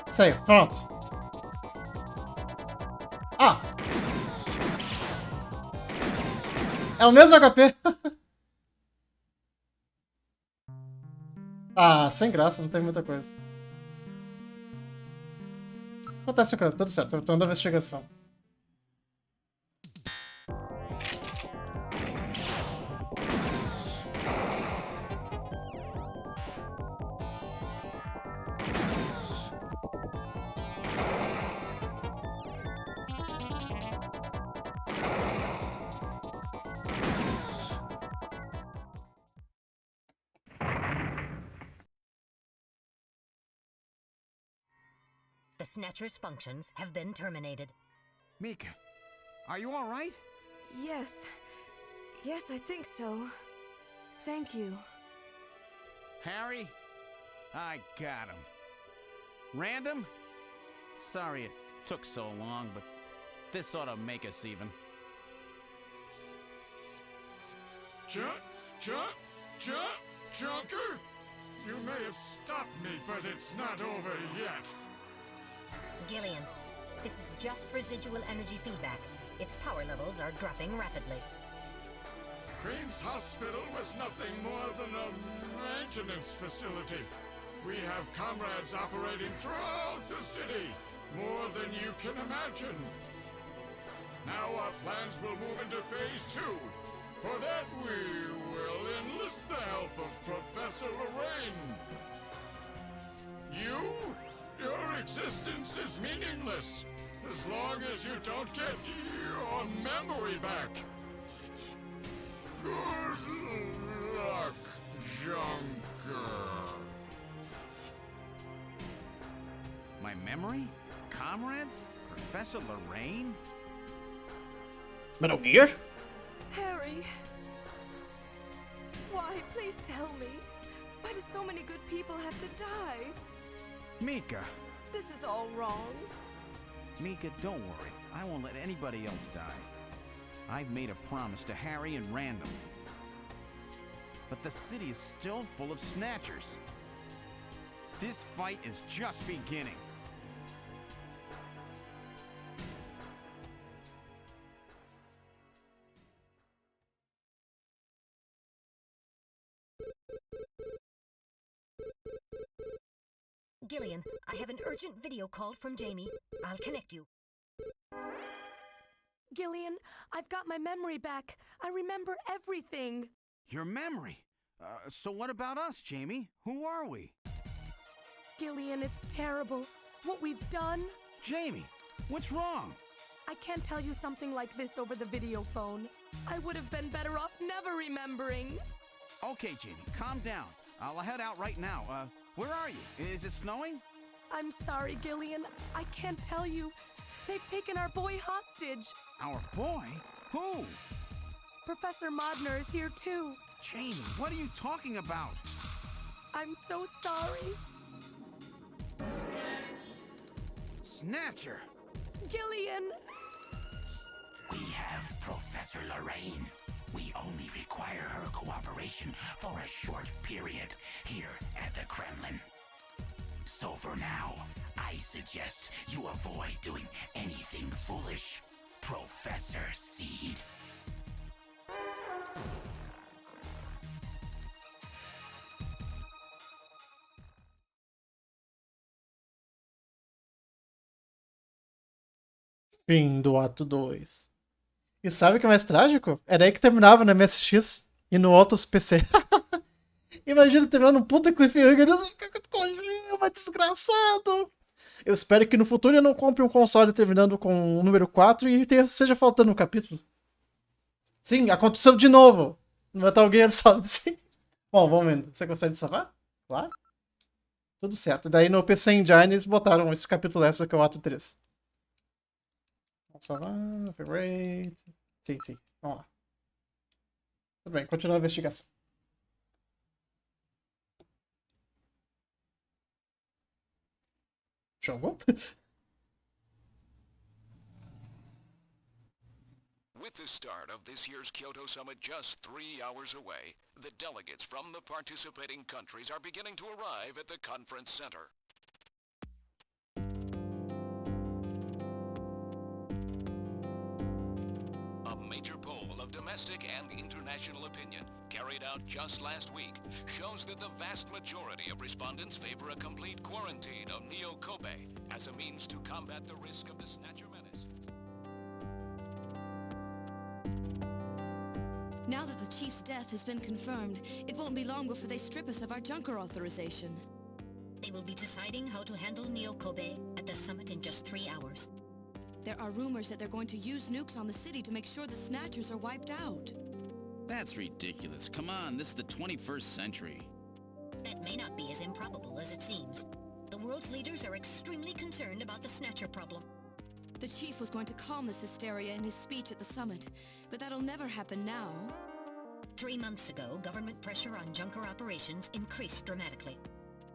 Saiu, pronto. Ah! É o mesmo HP! Ah, sem graça, não tem muita coisa. Acontece, cara, tudo certo, tô indo à investigação. The Snatcher's functions have been terminated. Mika, are you all right? Yes. Yes, I think so. Thank you. Harry? I got him. Random? Sorry it took so long, but this ought to make us even. Junker? You may have stopped me, but it's not over yet. Gillian, this is just residual energy feedback. Its power levels are dropping rapidly. Crane's Hospital was nothing more than a maintenance facility. We have comrades operating throughout the city, more than you can imagine. Now our plans will move into Phase 2. For that, we will enlist the help of Professor Lorraine. Your existence is meaningless, as long as you don't get your memory back. Good luck, Junker. My memory? Comrades? Professor Lorraine? Metal Gear? Harry. Why? Please tell me. Why do so many good people have to die? Mika. This is all wrong. Mika, don't worry. I won't let anybody else die. I've made a promise to Harry and Random. But the city is still full of Snatchers. This fight is just beginning. Gillian, I have an urgent video call from Jamie. I'll connect you. Gillian, I've got my memory back. I remember everything. Your memory? So what about us, Jamie? Who are we? Gillian, it's terrible. What we've done. Jamie, what's wrong? I can't tell you something like this over the video phone. I would have been better off never remembering. Okay, Jamie, calm down. I'll head out right now. Where are you? Is it snowing? I'm sorry, Gillian. I can't tell you. They've taken our boy hostage. Our boy? Who? Professor Modner is here too. Jamie, what are you talking about? I'm so sorry. Snatcher! Gillian! We have Professor Lorraine. We only require her cooperation for a short period here at the Kremlin. So for now, I suggest you avoid doing anything foolish, Professor Seed. Fim do ato 2. E sabe o que é mais trágico? Era aí que terminava no MSX e no Autos PC. Imagina terminar num puta cliffhanger. Mas desgraçado! Eu espero que no futuro eu não compre um console terminando com o número 4 e seja faltando um capítulo. Sim, aconteceu de novo! No Metal Gear Solid 5. Bom, vamos vendo. Você consegue salvar? Claro. Tudo certo. E daí no PC Engine eles botaram esse capítulo extra que é o ato 3. Vamos salvar. Frame rate. Sim, sim. Vamos lá. Tudo bem, continua a investigação. Jogou? With the start of this year's Kyoto Summit just 3 hours away, the delegates from the participating countries are beginning to arrive at the conference center. A major poll of domestic and international opinion, carried out just last week, shows that the vast majority of respondents favor a complete quarantine of Neo Kobe as a means to combat the risk of the Snatcher menace. Now that the Chief's death has been confirmed, it won't be long before they strip us of our Junker authorization. They will be deciding how to handle Neo Kobe at the summit in just 3 hours. There are rumors that they're going to use nukes on the city to make sure the Snatchers are wiped out. That's ridiculous. Come on, this is the 21st century. That may not be as improbable as it seems. The world's leaders are extremely concerned about the Snatcher problem. The Chief was going to calm this hysteria in his speech at the summit, but that'll never happen now. 3 months ago, government pressure on Junker operations increased dramatically.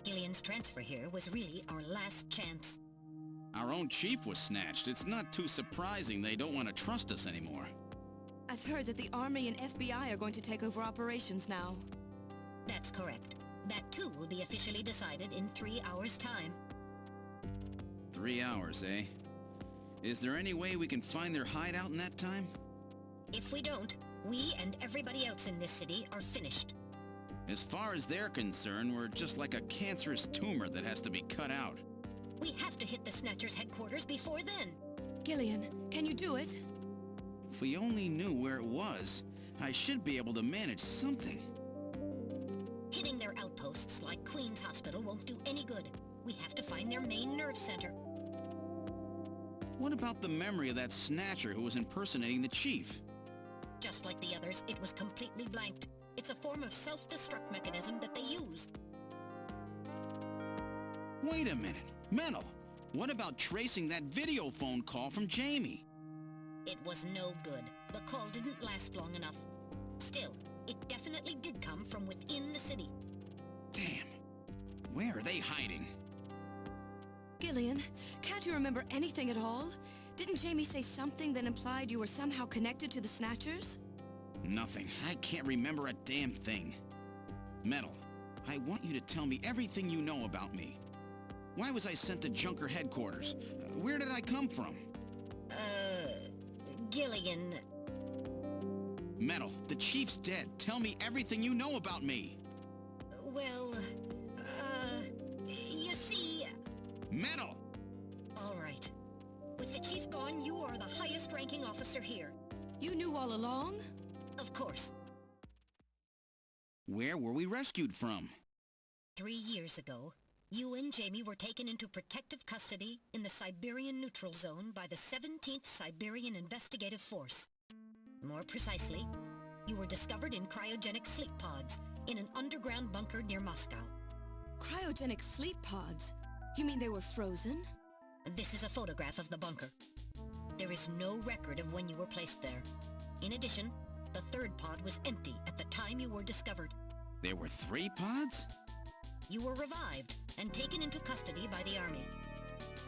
Gillian's transfer here was really our last chance. Our own chief was snatched. It's not too surprising they don't want to trust us anymore. I've heard that the Army and FBI are going to take over operations now. That's correct. That too will be officially decided in 3 hours' time. 3 hours, eh? Is there any way we can find their hideout in that time? If we don't, we and everybody else in this city are finished. As far as they're concerned, we're just like a cancerous tumor that has to be cut out. We have to hit the Snatchers' headquarters before then. Gillian, can you do it? If we only knew where it was, I should be able to manage something. Hitting their outposts like Queen's Hospital won't do any good. We have to find their main nerve center. What about the memory of that Snatcher who was impersonating the chief? Just like the others, it was completely blanked. It's a form of self-destruct mechanism that they use. Wait a minute. Mental, what about tracing that video phone call from Jamie? It was no good. The call didn't last long enough. Still, it definitely did come from within the city. Damn. Where are they hiding? Gillian, can't you remember anything at all? Didn't Jamie say something that implied you were somehow connected to the Snatchers? Nothing. I can't remember a damn thing. Metal, I want you to tell me everything you know about me. Why was I sent to Junker headquarters? Where did I come from? Gillian... Metal, the chief's dead. Tell me everything you know about me. Well, you see... Metal! All right. With the chief gone, you are the highest-ranking officer here. You knew all along? Of course. Where were we rescued from? 3 years ago, you and Jamie were taken into protective custody in the Siberian Neutral Zone by the 17th Siberian Investigative Force. More precisely, you were discovered in cryogenic sleep pods in an underground bunker near Moscow. Cryogenic sleep pods? You mean they were frozen? This is a photograph of the bunker. There is no record of when you were placed there. In addition, the third pod was empty at the time you were discovered. There were 3 pods? You were revived and taken into custody by the army.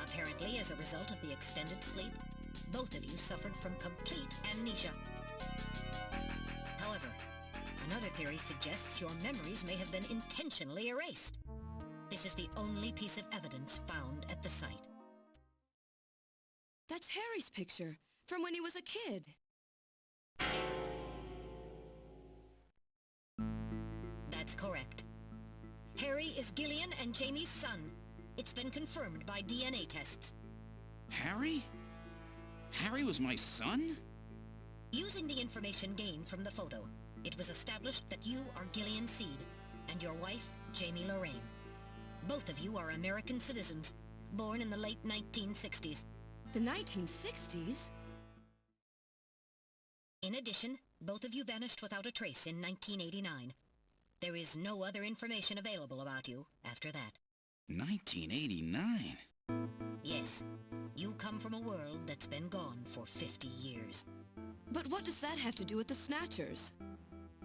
Apparently, as a result of the extended sleep, both of you suffered from complete amnesia. However, another theory suggests your memories may have been intentionally erased. This is the only piece of evidence found at the site. That's Harry's picture, from when he was a kid. That's correct. Harry is Gillian and Jamie's son. It's been confirmed by DNA tests. Harry? Harry was my son? Using the information gained from the photo, it was established that you are Gillian Seed and your wife, Jamie Lorraine. Both of you are American citizens, born in the late 1960s. The 1960s? In addition, both of you vanished without a trace in 1989. There is no other information available about you after that. 1989? Yes, you come from a world that's been gone for 50 years. But what does that have to do with the Snatchers?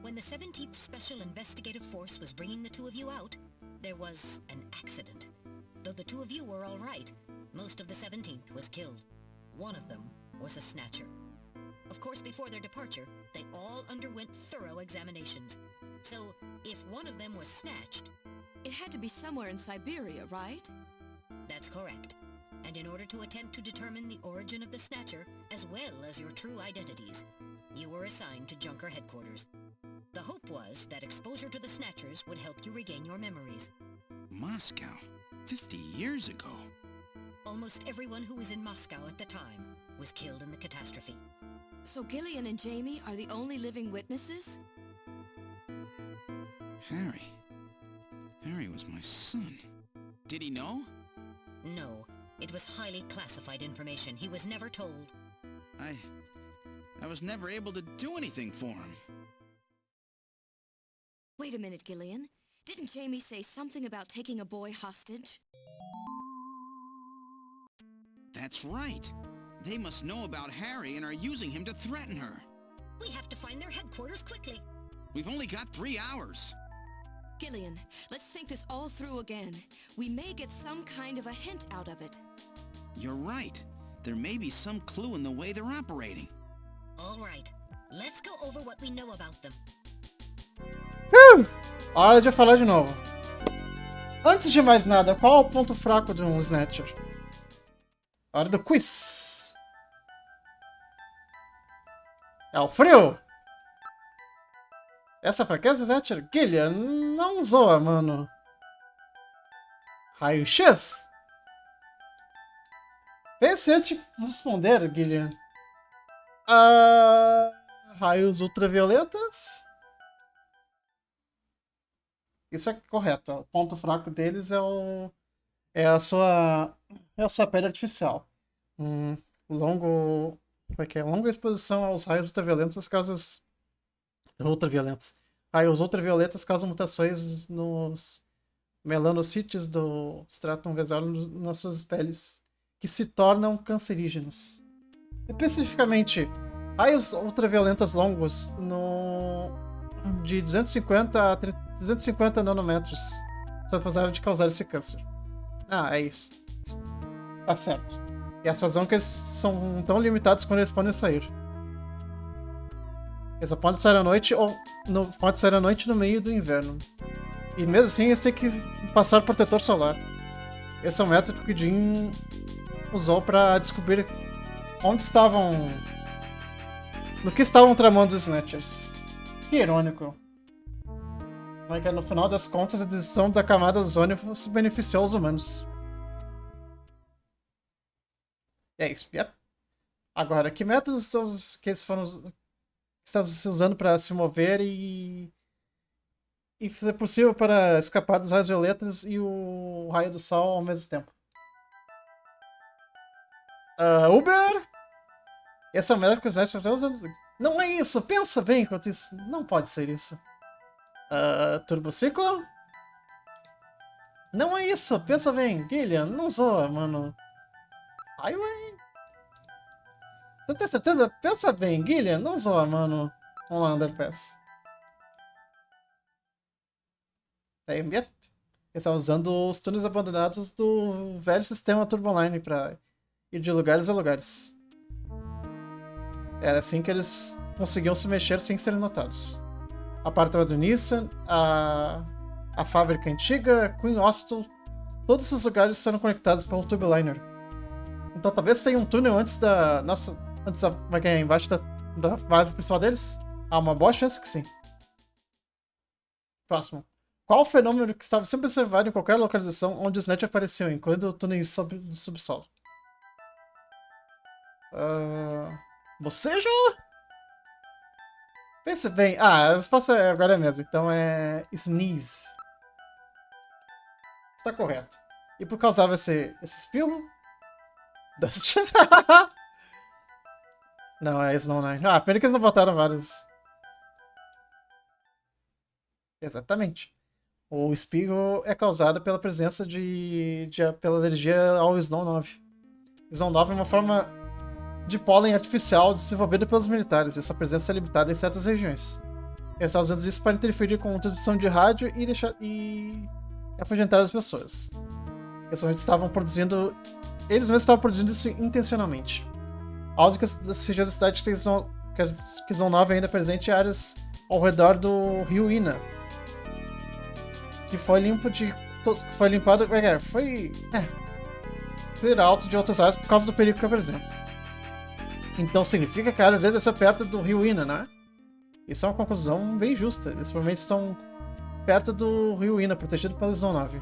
When the 17th Special Investigative Force was bringing the two of you out, there was an accident. Though the two of you were all right, most of the 17th was killed. One of them was a Snatcher. Of course, before their departure, they all underwent thorough examinations. So, if one of them was snatched... It had to be somewhere in Siberia, right? That's correct. And in order to attempt to determine the origin of the Snatcher, as well as your true identities, you were assigned to Junker headquarters. The hope was that exposure to the Snatchers would help you regain your memories. Moscow? 50 years ago? Almost everyone who was in Moscow at the time was killed in the catastrophe. So Gillian and Jamie are the only living witnesses? Harry. Harry was my son. Did he know? No. It was highly classified information. He was never told. I was never able to do anything for him. Wait a minute, Gillian. Didn't Jamie say something about taking a boy hostage? That's right. They must know about Harry and are using him to threaten her. We have to find their headquarters quickly. We've only got 3 hours. Gillian, let's think this all through again. We may get some kind of a hint out of it. You're right. There may be some clue in the way they're operating. All right. Let's go over what we know about them. Hora de falar de novo. Antes de mais nada, qual é o ponto fraco de um Snatcher? Hora do quiz. É o frio. Essa fraqueza do Snatcher? Gillian, não zoa, mano. Raio-X? Pense antes de responder, Gillian. Raios ultravioletas? Isso é correto. O ponto fraco deles é a sua pele artificial. Longa exposição aos raios ultraviolentos Raios ultravioletas causam mutações nos melanocitos do stratum basal nas suas peles, que se tornam cancerígenos. Especificamente, raios ultraviolentos longos de 250 a 350 nanômetros responsável de causar esse câncer. Ah, é isso. Tá certo. E essa razão que eles são tão limitados quando eles podem sair. Eles só podem sair à noite ou podem sair à noite no meio do inverno. E mesmo assim eles têm que passar protetor solar. Esse é o método que Jim usou para descobrir onde estavam... no que estavam tramando os Snatchers. Que irônico. Mas que no final das contas a destruição da camada ozônio se beneficiou aos humanos. É isso, yep. Agora, que métodos que eles estão se usando para se mover e fazer possível para escapar dos raios violetas e o raio do sol ao mesmo tempo? Uber! Esse é o método que os Snatchers estão usando. Não é isso! Pensa bem enquanto isso. Não pode ser isso. Turbociclo? Não é isso! Pensa bem! Gillian, não zoa, mano. Highway? Você tem certeza? Pensa bem, Gillian, não zoa, mano. Um underpass. Ele está usando os túneis abandonados do velho sistema Turboline para ir de lugares a lugares. Era assim que eles conseguiam se mexer sem serem notados. A apartamento do Nissan, a fábrica antiga, Queen Hostel, todos esses lugares serão conectados pelo Tubeliner. Então talvez tenha um túnel antes da nossa... embaixo da base principal deles? Há uma boa chance que sim. Próximo. Qual o fenômeno que estava sempre observado em qualquer localização onde os Snatch apareciam, incluindo túneis do subsolo? Você já? Pense bem. A resposta agora é mesmo. Então é Sneeze. Está correto. E por causava esse espirro? Dust. Não, é Snow Nine. Pena que eles não botaram vários. Exatamente. O espirro é causado pela presença pela alergia ao Snow 9. Snow 9 é uma forma de pólen artificial desenvolvida pelos militares, e sua presença é limitada em certas regiões. Eles estavam usando isso para interferir com a transmissão de rádio e afugentar as pessoas. Eles mesmos estavam produzindo isso intencionalmente. Algo que as regiões da cidade que Snow 9 ainda presente em áreas ao redor do rio Ina, que foi limpado. Foi alto de outras áreas por causa do perigo que apresenta. Então significa que a área deve ser perto do rio Ina, né? Isso é uma conclusão bem justa. Eles provavelmente estão perto do rio Ina, protegido pelo Snow 9.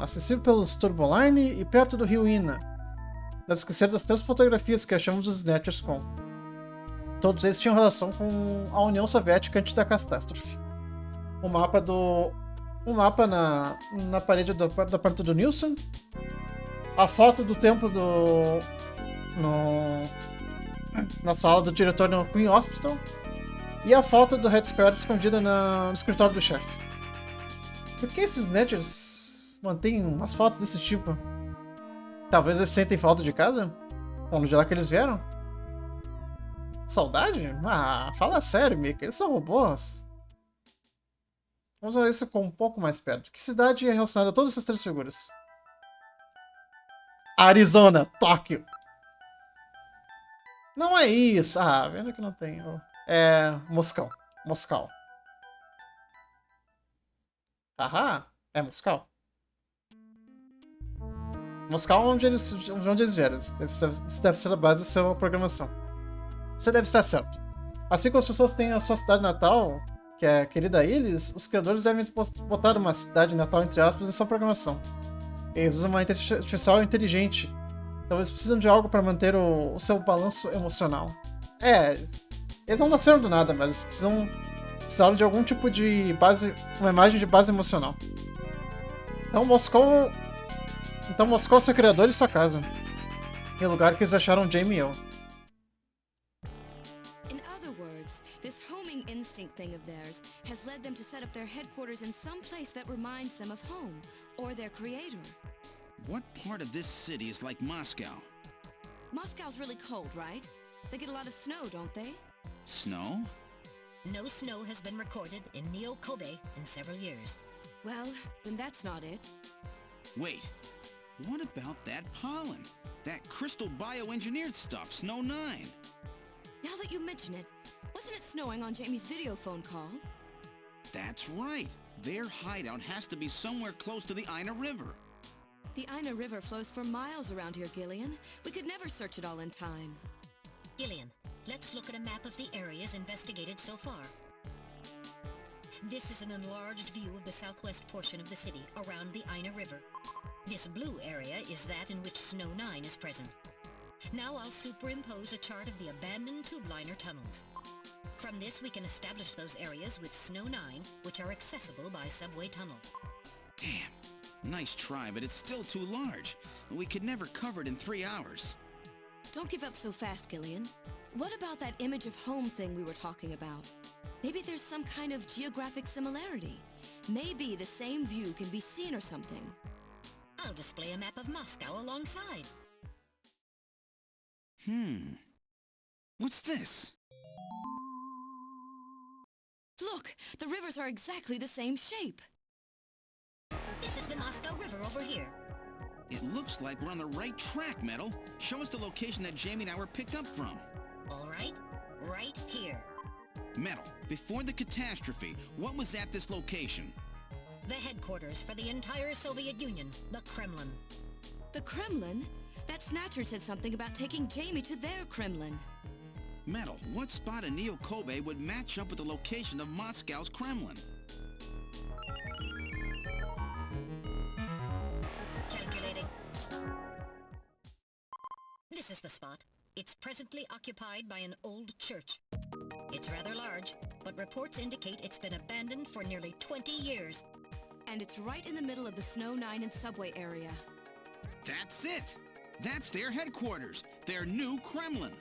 Acessível pelos Turboline e perto do rio Ina. Não esquecer das 3 fotografias que achamos dos Snatchers com. Todos eles tinham relação com a União Soviética antes da catástrofe. Um mapa na parede da porta do Nilsson. A foto do templo na sala do diretor no Queen Hospital. E a foto do Red Square escondida no escritório do chefe. Por que esses Snatchers mantêm umas fotos desse tipo? Talvez eles sentem falta de casa? Ou de lá que eles vieram? Saudade? Fala sério, Mika. Eles são robôs. Vamos olhar isso com um pouco mais perto. Que cidade é relacionada a todas essas 3 figuras? Arizona, Tóquio. Não é isso. Vendo que não tem. É Moscou. É Moscou. Moscou, onde eles vieram. Isso deve ser a base da sua programação. Você deve estar certo. Assim como as pessoas têm a sua cidade natal, que é querida a eles, os criadores devem botar uma cidade natal, entre aspas, em sua programação. Eles usam uma inteligência artificial inteligente. Então eles precisam de algo para manter o seu balanço emocional. Eles não nasceram do nada, mas eles precisaram de algum tipo de base, uma imagem de base emocional. Então Moscou é seu criador e sua casa. E o lugar que eles acharam Jamie e eu. In other words, this homing instinct thing of theirs has led them to set up their headquarters in some place that reminds them of home, or their creator. What part of this city is like Moscow? Moscow's really cold, right? They get a lot of snow, don't they? Snow? No snow has been recorded in Neo Kobe in several years. Well, then that's not it. Wait, what about that pollen? That crystal bioengineered stuff, Snow 9? Now that you mention it, wasn't it snowing on Jamie's video phone call? That's right. Their hideout has to be somewhere close to the Ina River. The Ina River flows for miles around here, Gillian. We could never search it all in time. Gillian, let's look at a map of the areas investigated so far. This is an enlarged view of the southwest portion of the city, around the Ina River. This blue area is that in which Snow 9 is present. Now I'll superimpose a chart of the abandoned tube liner tunnels. From this we can establish those areas with Snow 9, which are accessible by subway tunnel. Damn. Nice try, but it's still too large. We could never cover it in 3 hours. Don't give up so fast, Gillian. What about that image of home thing we were talking about? Maybe there's some kind of geographic similarity. Maybe the same view can be seen or something. I'll display a map of Moscow alongside. What's this? Look, the rivers are exactly the same shape. This is the Moscow River over here. It looks like we're on the right track, Metal. Show us the location that Jamie and I were picked up from. All right, right here. Metal, before the catastrophe, what was at this location? The headquarters for the entire Soviet Union, the Kremlin. The Kremlin? That Snatcher said something about taking Jamie to their Kremlin. Metal, what spot in Neo Kobe would match up with the location of Moscow's Kremlin? Calculating. This is the spot. It's presently occupied by an old church. It's rather large, but reports indicate it's been abandoned for nearly 20 years. And it's right in the middle of the Snow 9 and subway area. That's it! That's their headquarters, their new Kremlin.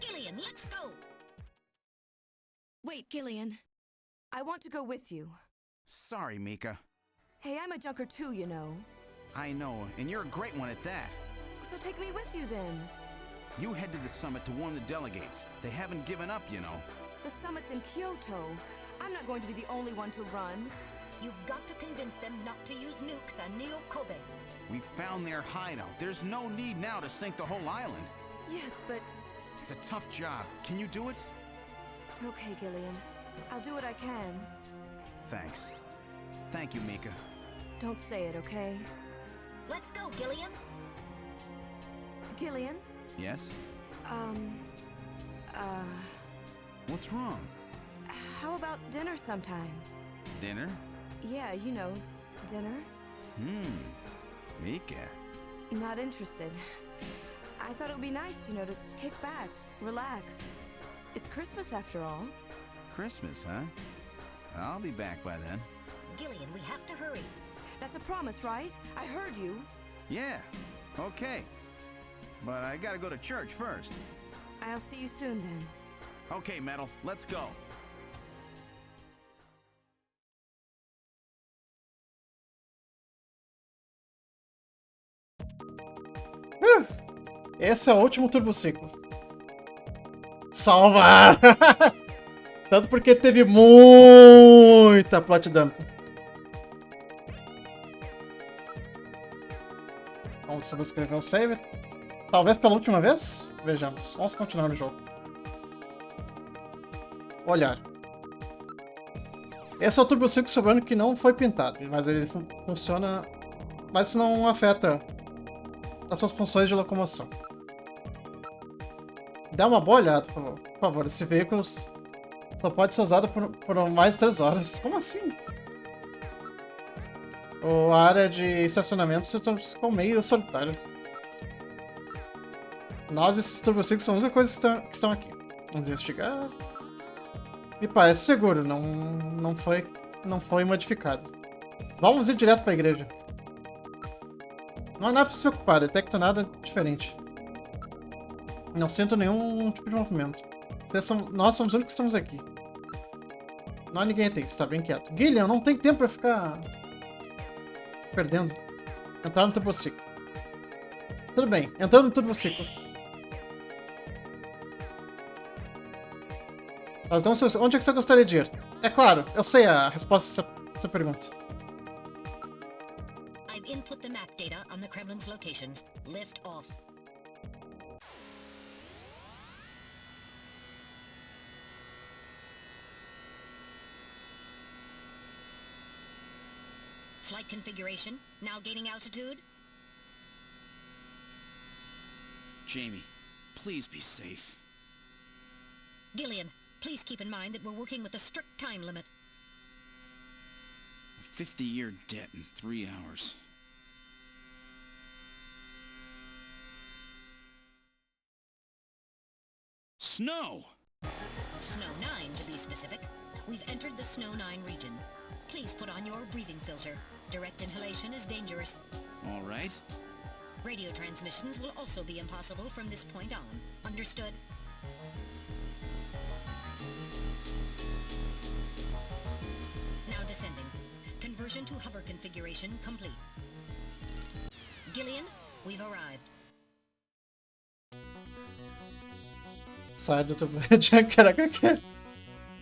Gillian, let's go! Wait, Gillian. I want to go with you. Sorry, Mika. Hey, I'm a junker too, you know. I know, and you're a great one at that. So take me with you then. You head to the summit to warn the delegates. They haven't given up, you know. The summit's in Kyoto. I'm not going to be the only one to run. You've got to convince them not to use nukes on Neo Kobe. We found their hideout. There's no need now to sink the whole island. Yes, but... It's a tough job. Can you do it? Okay, Gillian. I'll do what I can. Thanks. Thank you, Mika. Don't say it, okay? Let's go, Gillian! Gillian? Yes? What's wrong? How about dinner sometime? Dinner? Yeah, you know, dinner. Mika. Not interested. I thought it would be nice, you know, to kick back, relax. It's Christmas after all. Christmas, huh? I'll be back by then. Gillian, we have to hurry. That's a promise, right? I heard you. Yeah, okay. But I gotta go to church first. I'll see you soon then. Okay, Metal, let's go. Esse é o último turbociclo. Salva! Tanto porque teve muita plot dump. Vamos subscrever o save. Talvez pela última vez? Vejamos. Vamos continuar no jogo. Olhar. Esse é o turbociclo sobrando que não foi pintado, mas ele funciona... Mas isso não afeta as suas funções de locomoção. Dá uma boa olhada, por favor. Esse veículo só pode ser usado por mais de 3 horas. Como assim? A área de estacionamento ficou meio solitária. Nós e esses turbociclos são as únicas coisas que estão aqui. Vamos investigar. Me parece seguro, não foi modificado. Vamos ir direto para a igreja. Não há nada para se preocupar, detecto nada diferente. Não sinto nenhum tipo de movimento. Nós somos os únicos que estamos aqui. Não há ninguém aqui, está bem quieto. Gillian, não tem tempo para ficar perdendo. Entrar no turbociclo. Tudo bem, entrando no turbociclo. Onde é que você gostaria de ir? É claro, eu sei a resposta a essa pergunta. locations. Lift off. Flight configuration, now gaining altitude. Jamie, please be safe. Gillian, please keep in mind that we're working with a strict time limit. A 50-year debt in 3 hours. Snow! Snow 9, to be specific. We've entered the Snow 9 region. Please put on your breathing filter. Direct inhalation is dangerous. All right. Radio transmissions will also be impossible from this point on. Understood? Now descending. Conversion to hover configuration complete. Gillian, we've arrived. Sai do teu... Caraca, que...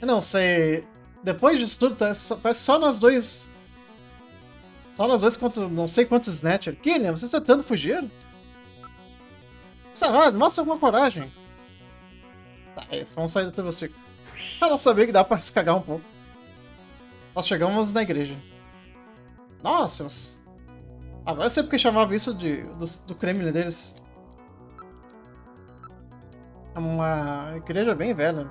Eu não sei... Depois disso tudo, parece só nós dois... Só nós dois contra não sei quantos Snatchers. Killian, você está tentando fugir? Sabe, mostra alguma coragem. Tá, isso, vamos sair do teu versículo. Eu não sabia que dá pra se cagar um pouco. Nós chegamos na igreja. Nossa, agora eu sei porque chamava isso do Kremlin deles. É uma igreja bem velha.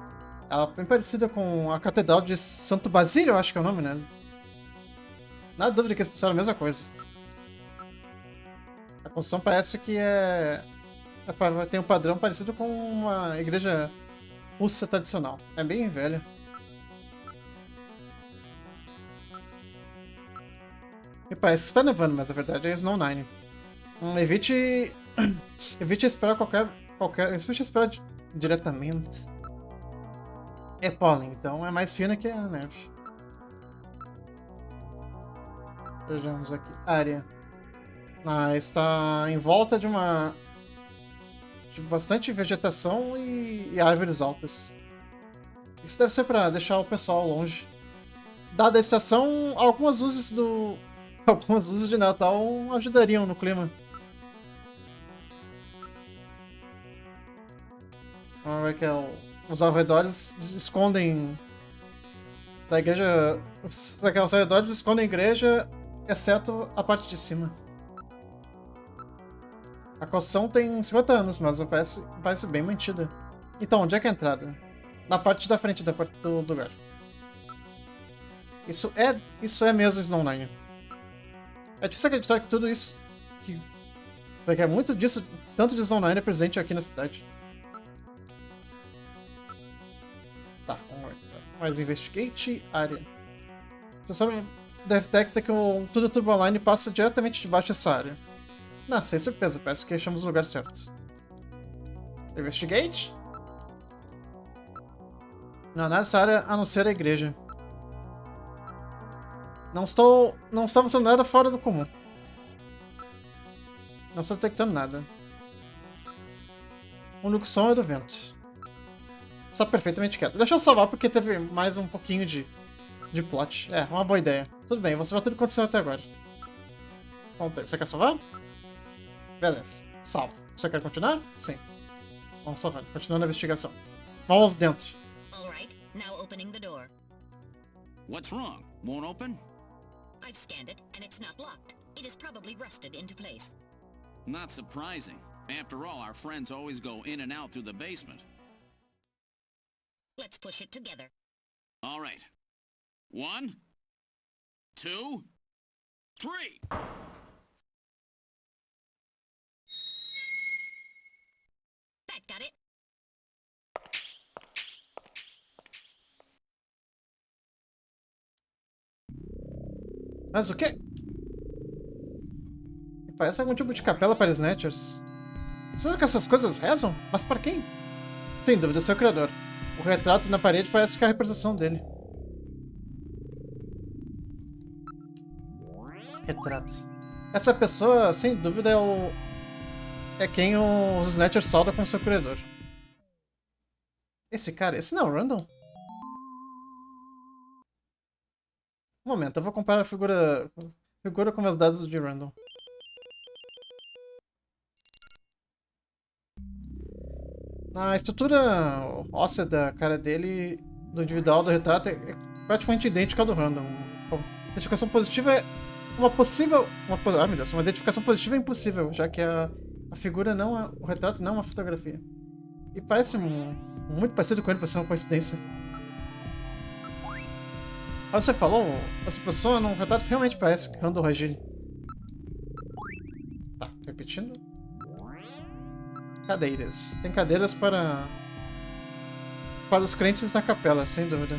Ela é bem parecida com a Catedral de Santo Basílio, eu acho que é o nome, né? Não há dúvida que eles pensaram a mesma coisa. A construção parece que tem um padrão parecido com uma igreja russa tradicional. É bem velha. E parece que está nevando, mas a verdade é Snow 9. Evite esperar evite esperar diretamente. É pólen, então é mais fina que a neve. Vejamos aqui. Área. Está em volta de bastante vegetação e árvores altas. Isso deve ser para deixar o pessoal longe. Dada a estação, algumas luzes de Natal ajudariam no clima. Vamos ver que os arredores escondem da igreja. Os arredores escondem a igreja, exceto a parte de cima. A construção tem 50 anos, mas parece bem mantida. Então, onde é que é a entrada? Na parte da frente do lugar. Isso é mesmo Snow 9. É difícil acreditar que tudo isso... Porque é muito disso, tanto de Snow 9 é presente aqui na cidade. Tá, vamos ver. Mais investigate, área. Você só detecta que o Tudo Turbo Online passa diretamente debaixo dessa área. Não, sem surpresa, parece que achamos o lugar certo. Investigate? Não há nada nessa área a não ser a igreja. Não está fazendo nada fora do comum. Não estou detectando nada. O único som é do vento. Está perfeitamente quieto. Deixa eu salvar porque teve mais um pouquinho de plot. É, uma boa ideia. Tudo bem, você vai tudo que aconteceu até agora. Você quer salvar? Beleza. Salvo. Você quer continuar? Sim. Vamos salvando. Continuando a investigação. Vamos dentro. All right, now opening the door. What's wrong? Won't open? I've scanned it, and it's not locked. It is probably rusted into place. Not surprising. After all, our friends always go in and out through the basement. Let's push it together. All right. 1, 2, 3. That got it. Mas o quê? Parece algum tipo de capela para Snatchers. Será que essas coisas rezam? Mas para quem? Sem dúvida, seu criador. O retrato na parede parece que é a representação dele. Retrato. Essa pessoa, sem dúvida, é quem os Snatchers saudam como seu criador. Esse cara, esse não é o Randall? Um momento, eu vou comparar a figura com os dados de Randall. A estrutura óssea da cara dele, do individual do retrato, é praticamente idêntica ao do random. A identificação positiva é uma possível... ah, meu Deus, uma identificação positiva é impossível, já que a figura não é... o retrato não é uma fotografia. E parece muito parecido com ele, por ser uma coincidência. Ah, você falou, essa pessoa no retrato realmente parece Randall Regine. Tá, repetindo. Cadeiras. Tem cadeiras para os crentes na capela, sem dúvida.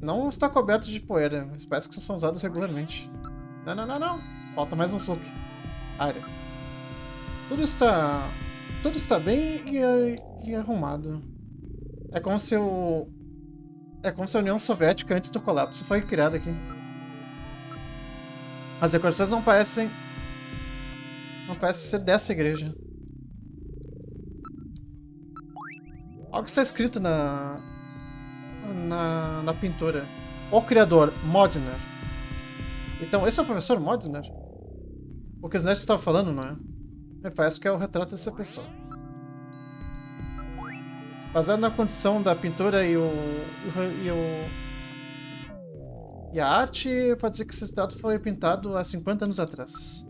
Não está coberto de poeira, mas parece que são usadas regularmente. Não, não, não, não. Falta mais um suco. Área. Tudo está bem e arrumado. É como se a União Soviética antes do colapso foi criada aqui. As decorações não parecem ser dessa igreja. Algo está escrito na pintura. O criador, Modner. Então, esse é o professor Modner? O que o Snatch estava falando, não é? Me parece que é o retrato dessa pessoa. Baseado na condição da pintura e a arte, pode dizer que esse retrato foi pintado há 50 anos atrás.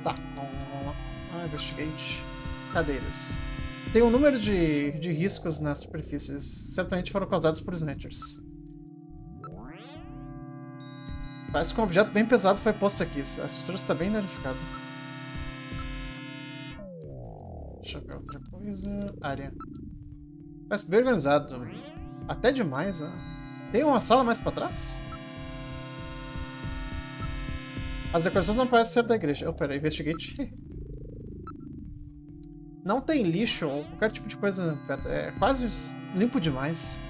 Tá, vamos lá. Ah, investigate. Cadeiras. Tem um número de riscos nas superfícies. Certamente foram causados por Snatchers. Parece que um objeto bem pesado foi posto aqui. A estrutura está bem danificada. Deixa eu ver outra coisa. Área. Parece bem organizado. Até demais, né? Tem uma sala mais pra trás? As decorações não parecem ser da igreja. Oh, pera, investigate. Não tem lixo ou qualquer tipo de coisa perto. É quase limpo demais.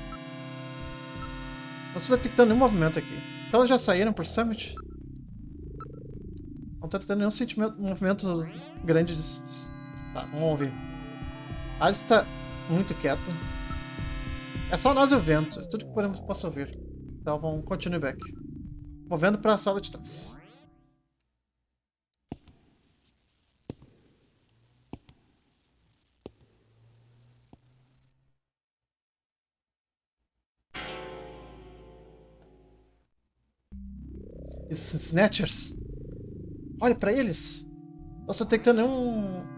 Não estou detectando nenhum movimento aqui. Então eles já saíram por Summit? Não estou detectando nenhum movimento grande de... Tá, vamos ouvir. A área está muito quieta. É só nós e o vento. Tudo que posso ouvir. Então vamos continue back. Movendo para a sala de trás. Esses Snatchers. Olha pra eles. Não estou detectando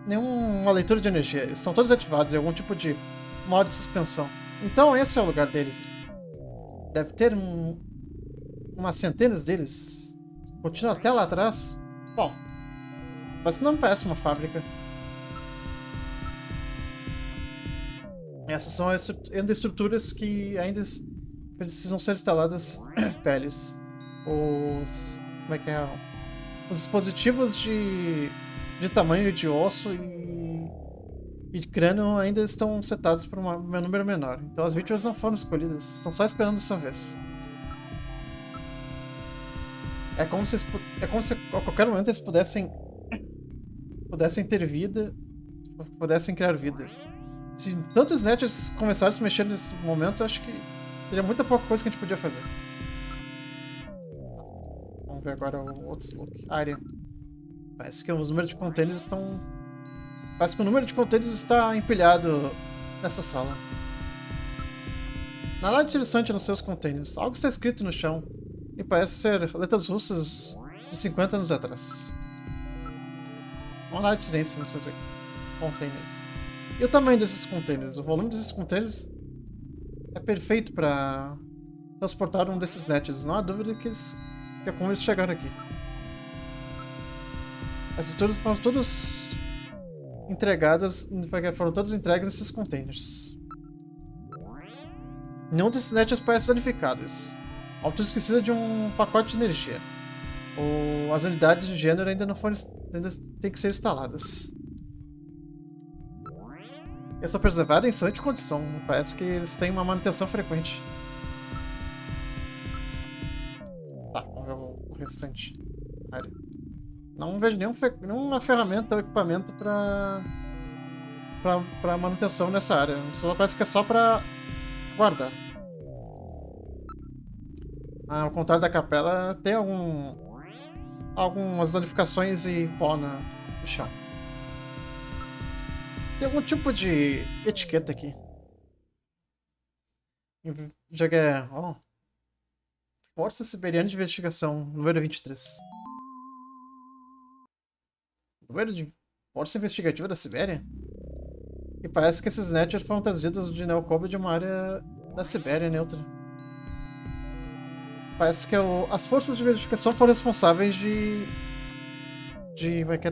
nenhuma leitura de energia. Eles estão todos ativados em algum tipo de modo de suspensão. Então esse é o lugar deles. Deve ter umas centenas deles. Continua até lá atrás. Bom, mas não parece uma fábrica. Essas são ainda estruturas que ainda precisam ser instaladas peles. Como é que é? Os dispositivos de tamanho de osso e de crânio ainda estão setados para um número menor. Então as vítimas não foram escolhidas, estão só esperando a sua vez. É como se a qualquer momento eles pudessem ter vida, pudessem criar vida. Se tantos Snatchers começaram a se mexer nesse momento, acho que teria muita pouca coisa que a gente podia fazer. Vamos ver agora o outro look. Área. Parece que o número de containers estão... Parece que o número de containers está empilhado nessa sala. Nada interessante nos seus containers. Algo está escrito no chão. E parece ser letras russas de 50 anos atrás. Não há nada de diferença nos seus containers. E o tamanho desses containers? O volume desses containers é perfeito para transportar um desses Snatchers. Não há dúvida que é como eles chegaram aqui. Essas estruturas foram todas entregues nesses containers. Nenhum desses Snatchers parece danificado. A altura precisa de um pacote de energia. As unidades de gênero ainda têm que ser instaladas. Eles são preservados em excelente condição. Parece que eles têm uma manutenção frequente. Tá, vamos ver o restante. Área. Não vejo nenhuma ferramenta ou equipamento para manutenção nessa área. Só parece que é só para guardar. Ao contrário da capela, tem algumas danificações e pó no chão. Tem algum tipo de etiqueta aqui. Já que é... Ó, Força Siberiana de Investigação, número 23. Número de Força Investigativa da Sibéria? E parece que esses Snatchers foram trazidos de Neocoba de uma área da Sibéria neutra. Parece que as forças de investigação foram responsáveis de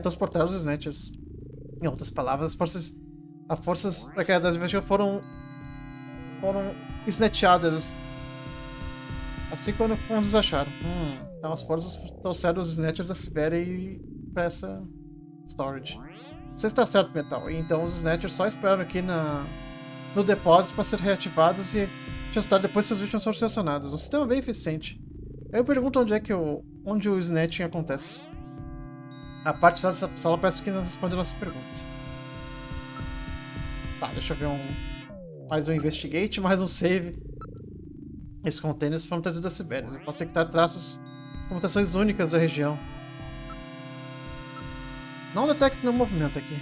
transportar os Snatchers. Em outras palavras, as forças das investigações foram snatchadas. Assim quando eles acharam. Então as forças trouxeram os Snatchers da Sibéria e para essa storage. Você está certo, Metal. Então os Snatchers só esperaram aqui no depósito para ser reativados e ajustar depois que seus vítimas foram selecionados. Um sistema bem eficiente. Eu pergunto onde o snatching acontece. A parte dessa sala parece que não respondeu a nossa pergunta. Tá, deixa eu ver mais um investigate, mais um save. Esses containers foram trazidos da Sibéria. Eu posso detectar traços de mutações únicas da região. Não detecto nenhum movimento aqui.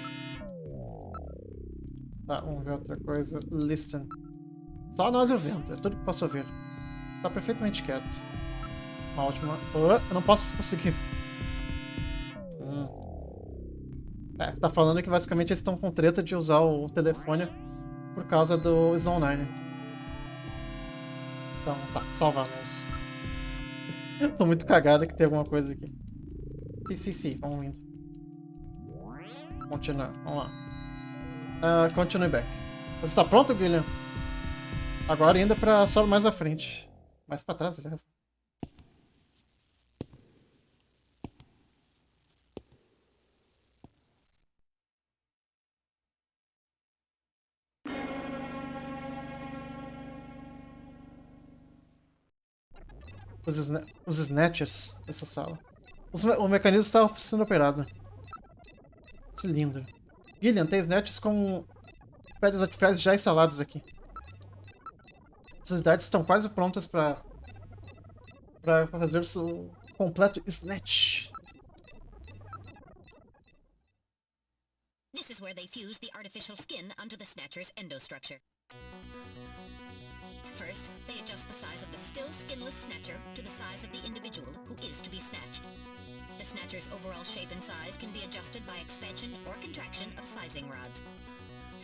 Tá, vamos ver outra coisa. Listen. Só nós e o vento, é tudo que posso ouvir. Tá perfeitamente quieto. Uma última... eu não posso conseguir. Tá falando que basicamente eles estão com treta de usar o telefone por causa do Zone 9. Então, tá, salvar mesmo. Tô muito cagado que tem alguma coisa aqui. Sim, vamos indo. Continuar, vamos lá. Continue back. Você tá pronto, Guilherme? Agora ainda pra só mais à frente. Mais pra trás, aliás. Os Snatchers dessa sala. O mecanismo está sendo operado. Cilindro. Gillian, tem Snatchers com pedras artificiais já instalados aqui. As unidades estão quase prontas para fazer o completo Snatch. This is where they fuse the artificial skin onto the Snatcher's endostructure. First, they adjust the size of the still skinless Snatcher to the size of the individual who is to be snatched. The Snatcher's overall shape and size can be adjusted by expansion or contraction of sizing rods.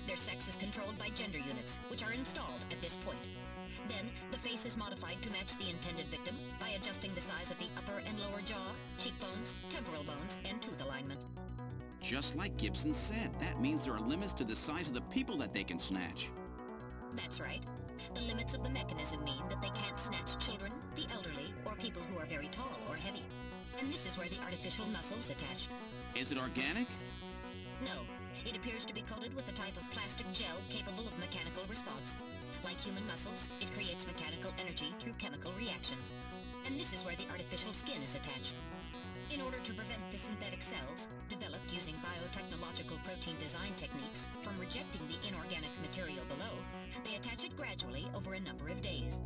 Their sex is controlled by gender units, which are installed at this point. Then, the face is modified to match the intended victim by adjusting the size of the upper and lower jaw, cheekbones, temporal bones, and tooth alignment. Just like Gibson said, that means there are limits to the size of the people that they can snatch. That's right. The limits of the mechanism mean that they can't snatch children, the elderly, or people who are very tall or heavy. And this is where the artificial muscles attach. Is it organic? No. It appears to be coated with a type of plastic gel capable of mechanical response. Like human muscles, it creates mechanical energy through chemical reactions. And this is where the artificial skin is attached. In order to prevent the synthetic cells, developed using biotechnological protein design techniques, from rejecting the inorganic material below, they attach it gradually over a number of days.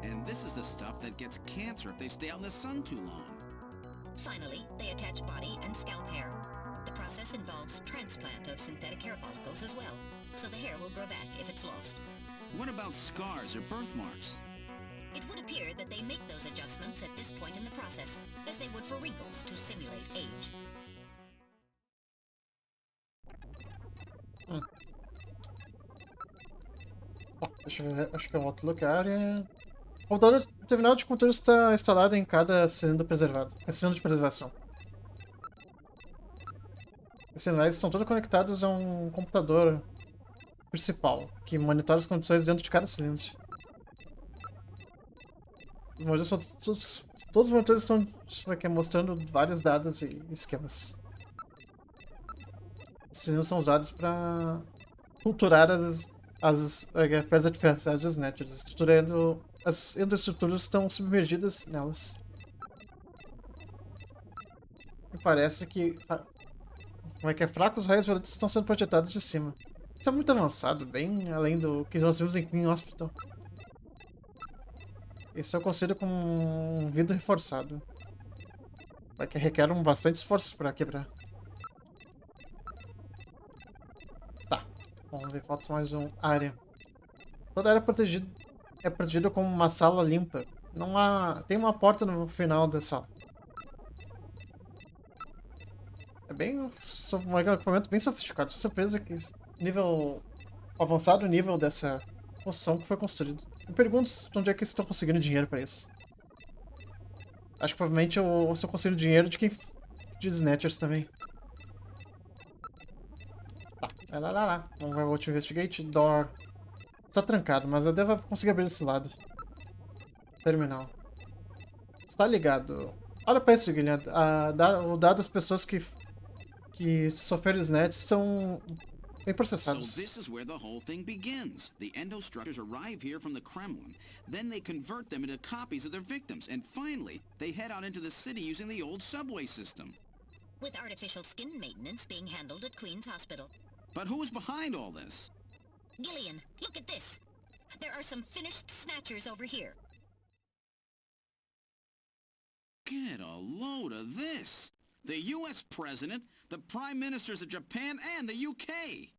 And this is the stuff that gets cancer if they stay out in the sun too long. Finally, they attach body and scalp hair. The process involves transplant of synthetic hair follicles as well, so the hair will grow back if it's lost. What about scars or birthmarks? It would appear that they make those adjustments at this point in the process, as they would for wrinkles to simulate age. Deixa eu ver, acho que é um outro lugar. O terminal de controle está instalado em cada cilindro preservado. É cilindro de preservação. Os sinais estão todos conectados a um computador principal, que monitora as condições dentro de cada cilindro. Todos os monitores estão mostrando vários dados e esquemas. Os cilindros são usados para culturar as pedras artificiais das Snatchers, as endoestruturas estão submergidas nelas. E parece que fracos raios violetos estão sendo projetados de cima. Isso é muito avançado, bem além do que nós vimos em Queen Hospital. Isso eu considero como um vidro reforçado. Que requer bastante esforço para quebrar. Vamos ver, falta mais uma área. Toda área é protegida como uma sala limpa. Não há... Tem uma porta no final da sala. É bem... Um equipamento bem sofisticado. Tô surpreso que nível... avançado nível dessa construção que foi construído. Me pergunto de onde é que eles estão conseguindo dinheiro para isso. Acho que provavelmente eu estou conseguindo dinheiro de quem... de Snatchers também. Tá, lá. Vamos ver o último investigate. Door. Está trancado, mas eu devo conseguir abrir desse lado. Terminal. Está ligado. Olha para isso, Guilherme. O dado das pessoas que sofreram snatch são bem So processados. this is where the whole thing begins. The endostructures arrive here from the Kremlin. Then they convert them into copies of their victims. And finally, they head out into the city using the old subway system. With artificial skin maintenance being handled at Queen's Hospital. But who's behind all this? Gillian, look at this. There are some finished snatchers over here. Get a load of this. The U.S. President, the Prime Ministers of Japan, and the U.K.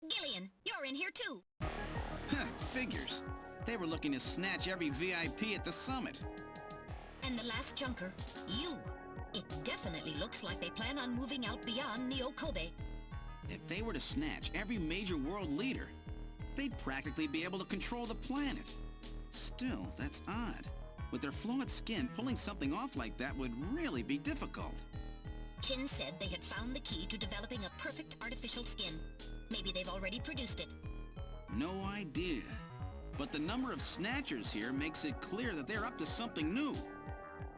Gillian, you're in here too. Figures. They were looking to snatch every VIP at the summit. And the last junker, you. It definitely looks like they plan on moving out beyond Neo-Kobe. If they were to snatch every major world leader, they'd practically be able to control the planet. Still, that's odd. With their flawed skin, pulling something off like that would really be difficult. Chin said they had found the key to developing a perfect artificial skin. Maybe they've already produced it. No idea. But the number of snatchers here makes it clear that they're up to something new.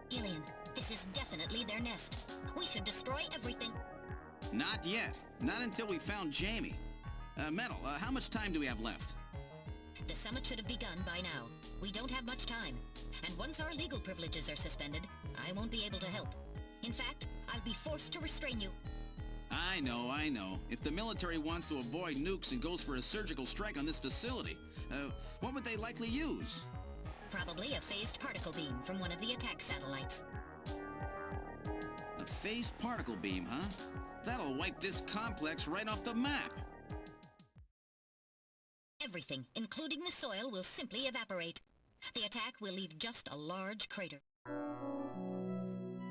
Gillian, this is definitely their nest. We should destroy everything. Not yet. Not until we found Jamie. Metal, how much time do we have left? The summit should have begun by now. We don't have much time. And once our legal privileges are suspended, I won't be able to help. In fact, I'll be forced to restrain you. I know. If the military wants to avoid nukes and goes for a surgical strike on this facility, what would they likely use? Probably a phased particle beam from one of the attack satellites. A phased particle beam, huh? That'll wipe this complex right off the map. Everything, including the soil, will simply evaporate. The attack will leave just a large crater.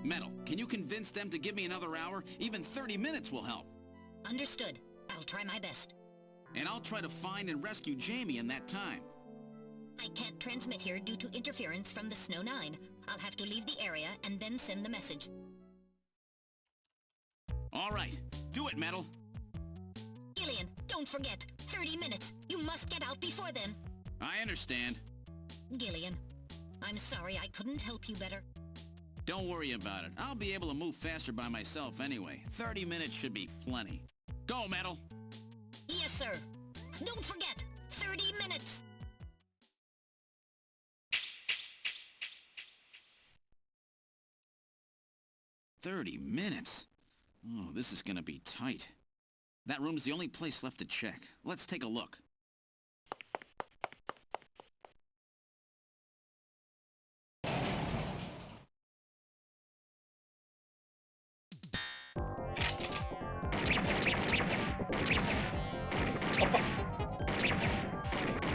Metal, can you convince them to give me another hour? Even 30 minutes will help. Understood. I'll try my best. And I'll try to find and rescue Jamie in that time. I can't transmit here due to interference from the Snow 9. I'll have to leave the area and then send the message. All right. Do it, Metal. Gillian, don't forget. 30 minutes. You must get out before then. I understand. Gillian, I'm sorry I couldn't help you better. Don't worry about it. I'll be able to move faster by myself anyway. 30 minutes should be plenty. Go, Metal! Yes, sir. Don't forget, 30 minutes. "30 minutes? Oh, this is gonna be tight. That room's the only place left to check. Let's take a look.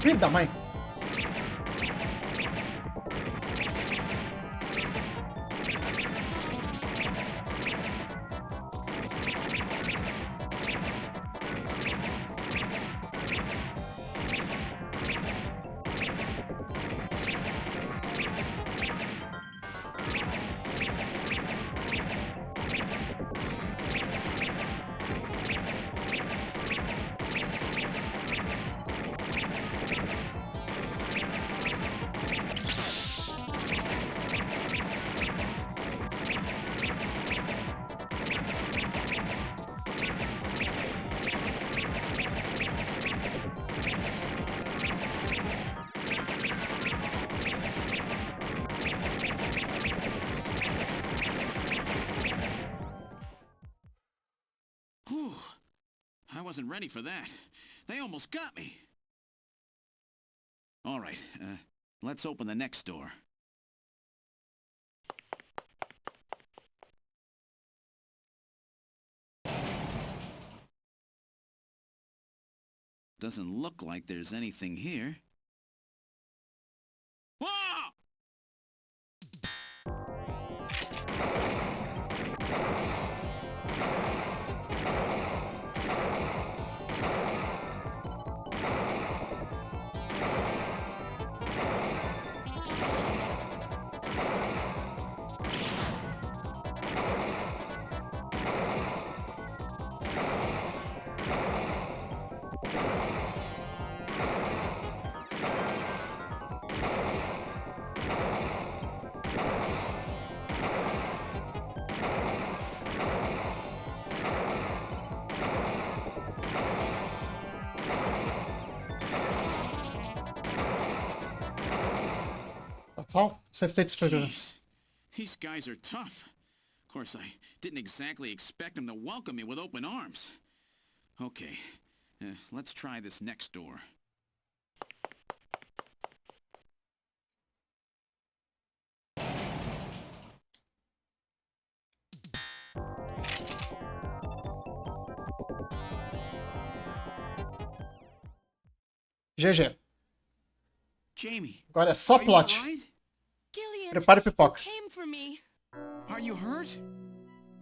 Filho da mãe! Whew. I wasn't ready for that. They almost got me. All right, let's open the next door. Doesn't look like there's anything here. Whoa! That's all. Safe states for this. Jeez, these guys are tough. Of course, I didn't exactly expect them to welcome me with open arms. Okay, let's try this next door. GG. Jamie, Agora é só are you all plot. right? Gillian, Prepare you pipoca. came for me. Are you hurt?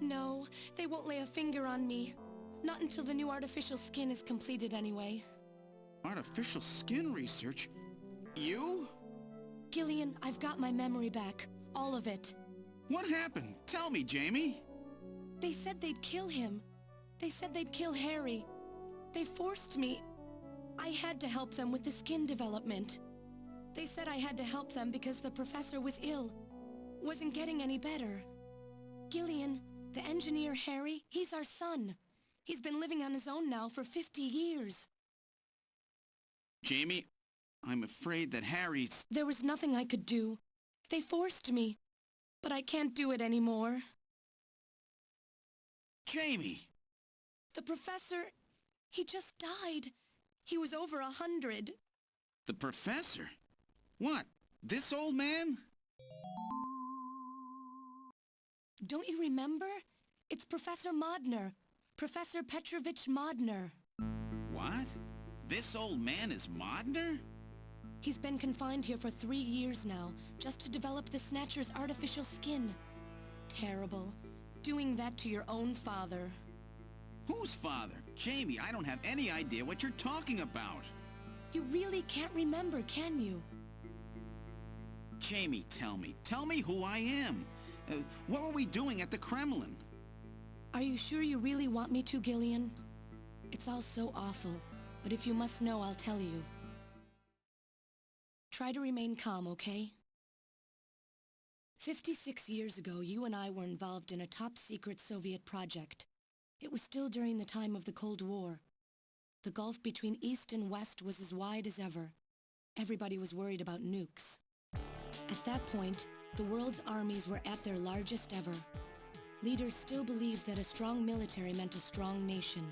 No, they won't lay a finger on me. Not until the new artificial skin is completed anyway. Artificial skin research? You? Gillian, I've got my memory back. All of it. What happened? Tell me, Jamie. They said they'd kill him. They said they'd kill Harry. They forced me. I had to help them with the skin development. They said I had to help them because the professor was ill. Wasn't getting any better. Gillian, the engineer Harry, he's our son. He's been living on his own now for 50 years. Jamie, I'm afraid that Harry's... There was nothing I could do. They forced me. But I can't do it anymore. Jamie! The professor, he just died. He was over 100. The professor? What? This old man? Don't you remember? It's Professor Modner. Professor Petrovich Modner. What? This old man is Modner? He's been confined here for 3 years now, just to develop the Snatcher's artificial skin. Terrible. Doing that to your own father. Whose father? Jamie, I don't have any idea what you're talking about. You really can't remember, can you? Jamie, tell me. Tell me who I am. What were we doing at the Kremlin? Are you sure you really want me to, Gillian? It's all so awful, but if you must know, I'll tell you. Try to remain calm, okay? 56 years ago, you and I were involved in a top-secret Soviet project. It was still during the time of the Cold War. The gulf between East and West was as wide as ever. Everybody was worried about nukes. At that point, the world's armies were at their largest ever. Leaders still believed that a strong military meant a strong nation.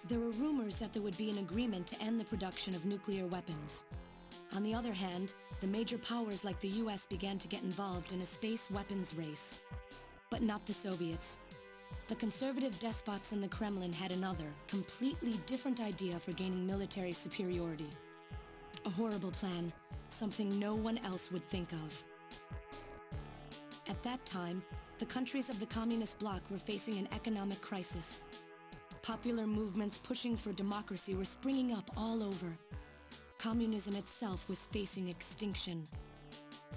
There were rumors that there would be an agreement to end the production of nuclear weapons. On the other hand, the major powers like the US began to get involved in a space weapons race. But not the Soviets. The conservative despots in the Kremlin had another, completely different idea for gaining military superiority. A horrible plan, something no one else would think of. At that time, the countries of the communist bloc were facing an economic crisis. Popular movements pushing for democracy were springing up all over. Communism itself was facing extinction.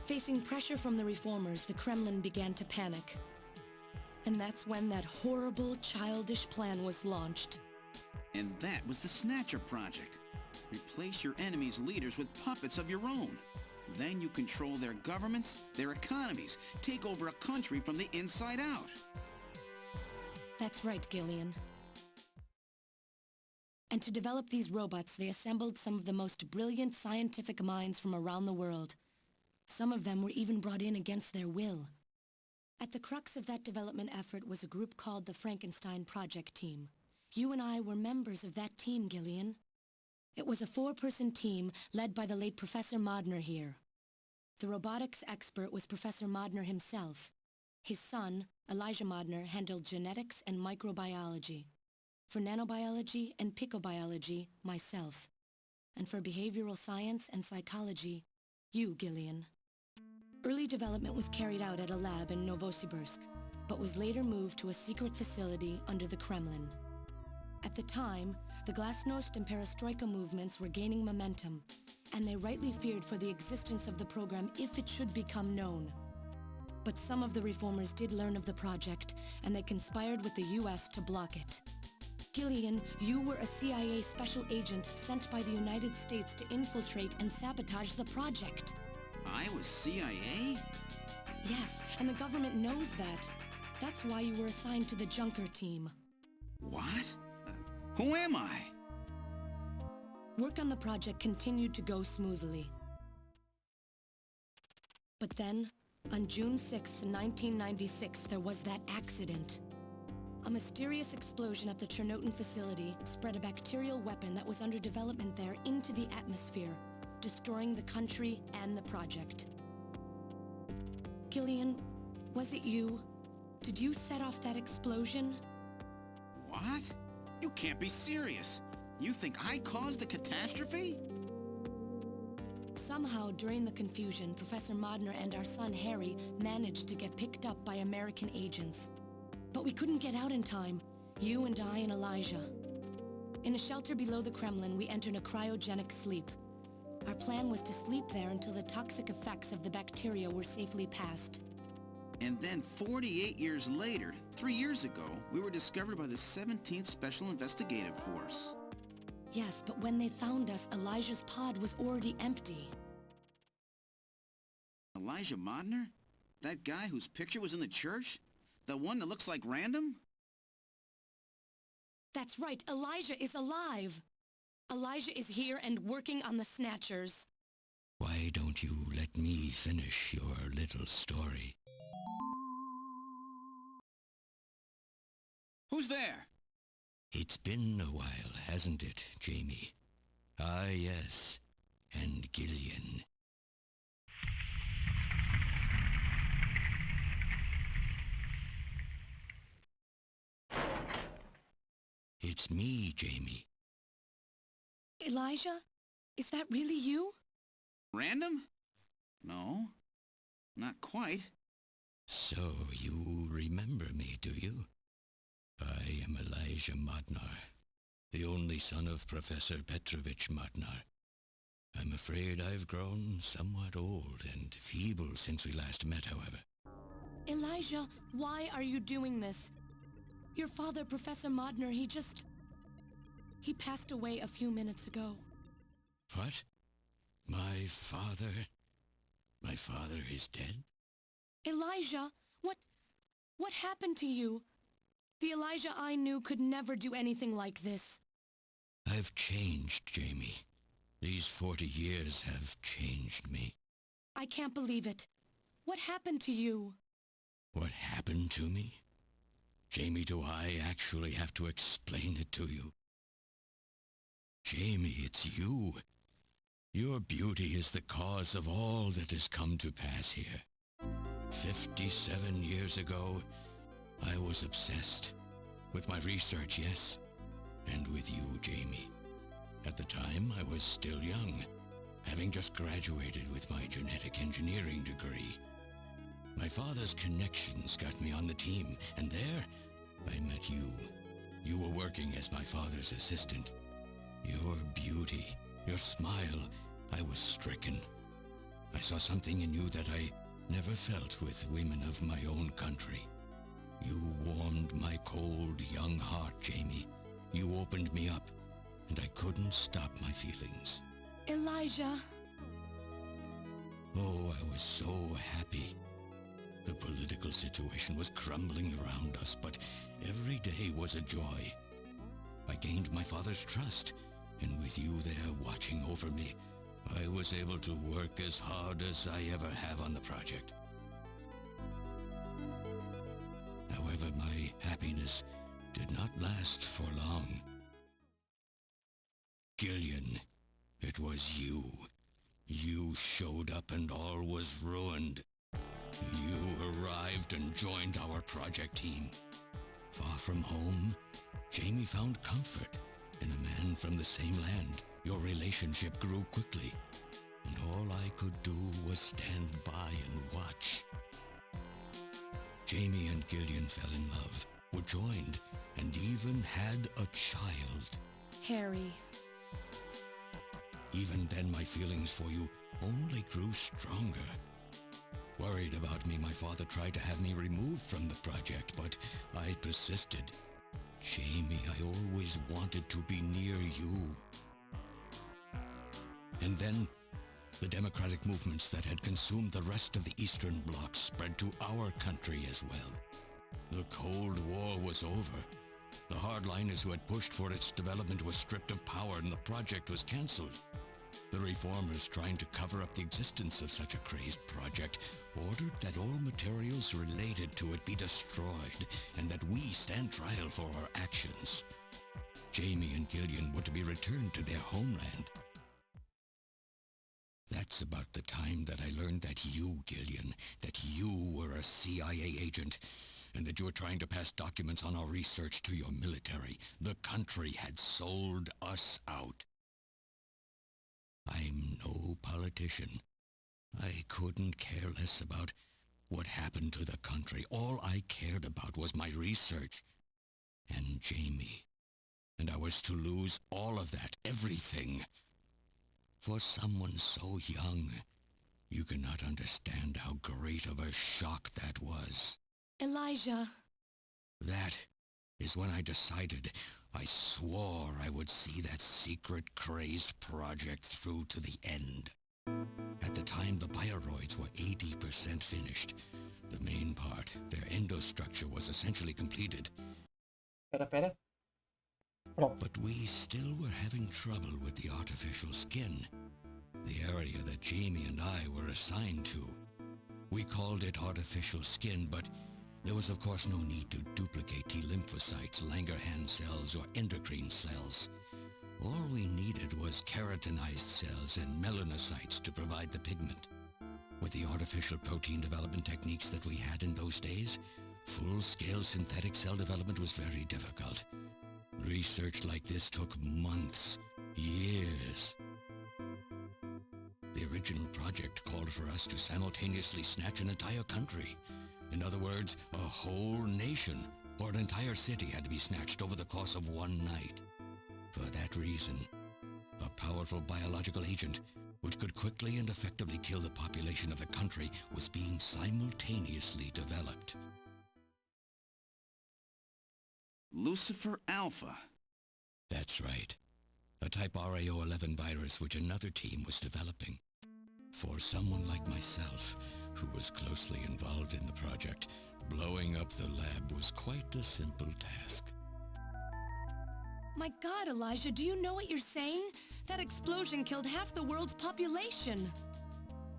Facing pressure from the reformers, the Kremlin began to panic. And that's when that horrible, childish plan was launched. And that was the Snatcher Project. Replace your enemy's leaders with puppets of your own. Then you control their governments, their economies, take over a country from the inside out. That's right, Gillian. And to develop these robots, they assembled some of the most brilliant scientific minds from around the world. Some of them were even brought in against their will. At the crux of that development effort was a group called the Frankenstein Project Team. You and I were members of that team, Gillian. It was a 4-person team led by the late Professor Modner here. The robotics expert was Professor Modner himself. His son, Elijah Modner, handled genetics and microbiology. For nanobiology and picobiology, myself. And for behavioral science and psychology, you, Gillian. Early development was carried out at a lab in Novosibirsk, but was later moved to a secret facility under the Kremlin. At the time, the Glasnost and Perestroika movements were gaining momentum, and they rightly feared for the existence of the program if it should become known. But some of the reformers did learn of the project, and they conspired with the US to block it. Gillian, you were a CIA special agent sent by the United States to infiltrate and sabotage the project. I was CIA? Yes, and the government knows that. That's why you were assigned to the Junker team. What? Who am I? Work on the project continued to go smoothly. But then, on June 6, 1996, there was that accident. A mysterious explosion at the Chernobyl facility spread a bacterial weapon that was under development there into the atmosphere, destroying the country and the project. Gillian, was it you? Did you set off that explosion? What? You can't be serious. You think I caused the catastrophe? Somehow, during the confusion, Professor Modner and our son Harry managed to get picked up by American agents. But we couldn't get out in time, you and I and Elijah. In a shelter below the Kremlin, we entered a cryogenic sleep. Our plan was to sleep there until the toxic effects of the bacteria were safely passed. And then 48 years later, 3 years ago, we were discovered by the 17th Special Investigative Force. Yes, but when they found us, Elijah's pod was already empty. Elijah Modner? That guy whose picture was in the church? The one that looks like Random? That's right, Elijah is alive! Elijah is here and working on the Snatchers. Why don't you let me finish your little story? Who's there? It's been a while, hasn't it, Jamie? Ah, yes. And Gillian. It's me, Jamie. Elijah? Is that really you? Random? No, not quite. So you remember me, do you? I am Elijah Modnar, the only son of Professor Petrovich Modnar. I'm afraid I've grown somewhat old and feeble since we last met, however. Elijah, why are you doing this? Your father, Professor Modner, he passed away a few minutes ago. What? My father is dead? Elijah, what happened to you? The Elijah I knew could never do anything like this. I've changed, Jamie. These 40 years have changed me. I can't believe it. What happened to you? What happened to me? Jamie, do I actually have to explain it to you? Jamie, it's you. Your beauty is the cause of all that has come to pass here. 57 years ago, I was obsessed. With my research, yes. And with you, Jamie. At the time, I was still young, having just graduated with my genetic engineering degree. My father's connections got me on the team, and there, I met you. You were working as my father's assistant. Your beauty, your smile, I was stricken. I saw something in you that I never felt with women of my own country. You warmed my cold, young heart, Jamie. You opened me up, and I couldn't stop my feelings. Elijah. Oh, I was so happy. The political situation was crumbling around us, but every day was a joy. I gained my father's trust, and with you there watching over me, I was able to work as hard as I ever have on the project. However, my happiness did not last for long. Gillian, it was you. You showed up and all was ruined. You arrived and joined our project team. Far from home, Jamie found comfort in a man from the same land. Your relationship grew quickly, and all I could do was stand by and watch. Jamie and Gillian fell in love, were joined, and even had a child. Harry. Even then, my feelings for you only grew stronger. Worried about me, my father tried to have me removed from the project, but I persisted. Jamie, I always wanted to be near you. And then, the democratic movements that had consumed the rest of the Eastern Bloc spread to our country as well. The Cold War was over. The hardliners who had pushed for its development were stripped of power and the project was cancelled. The reformers, trying to cover up the existence of such a crazed project, ordered that all materials related to it be destroyed and that we stand trial for our actions. Jamie and Gillian were to be returned to their homeland. That's about the time that I learned that you, Gillian, that you were a CIA agent, and that you were trying to pass documents on our research to your military. The country had sold us out. I'm no politician. I couldn't care less about what happened to the country. All I cared about was my research and Jamie. And I was to lose all of that, everything. For someone so young, you cannot understand how great of a shock that was. Elijah. That is when I decided, I swore I would see that secret crazed project through to the end. At the time, the bioroids were 80% finished. The main part, their endostructure, was essentially completed. Pera. Pronto. But we still were having trouble with the artificial skin, the area that Jamie and I were assigned to. We called it artificial skin, but there was of course no need to duplicate T lymphocytes, Langerhans cells, or endocrine cells. All we needed was keratinized cells and melanocytes to provide the pigment. With the artificial protein development techniques that we had in those days, full-scale synthetic cell development was very difficult. Research like this took months, years. The original project called for us to simultaneously snatch an entire country. In other words, a whole nation, or an entire city, had to be snatched over the course of one night. For that reason, a powerful biological agent, which could quickly and effectively kill the population of the country, was being simultaneously developed. Lucifer Alpha. That's right. A type RAO11 virus which another team was developing. For someone like myself, who was closely involved in the project, blowing up the lab was quite a simple task. My God, Elijah, do you know what you're saying? That explosion killed half the world's population.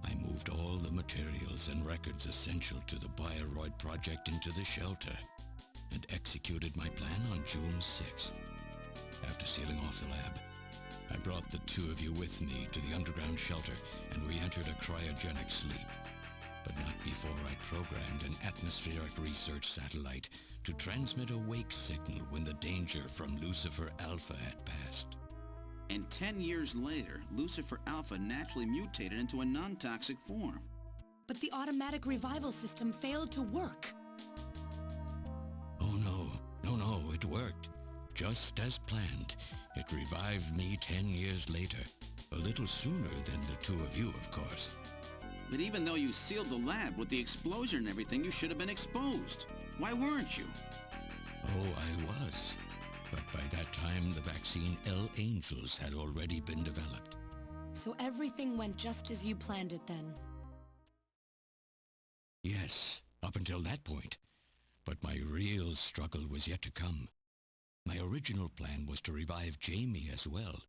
I moved all the materials and records essential to the Bioroid project into the shelter and executed my plan on June 6th. After sealing off the lab, I brought the two of you with me to the underground shelter and we entered a cryogenic sleep. But not before I programmed an atmospheric research satellite to transmit a wake signal when the danger from Lucifer Alpha had passed. And 10 years later, Lucifer Alpha naturally mutated into a non-toxic form. But the automatic revival system failed to work. Oh no, it worked. Just as planned. It revived me 10 years later. A little sooner than the two of you, of course. But even though you sealed the lab with the explosion and everything, you should have been exposed. Why weren't you? Oh, I was. But by that time, the vaccine L Angels had already been developed. So everything went just as you planned it then? Yes, up until that point. But my real struggle was yet to come. My original plan was to revive Jamie as well,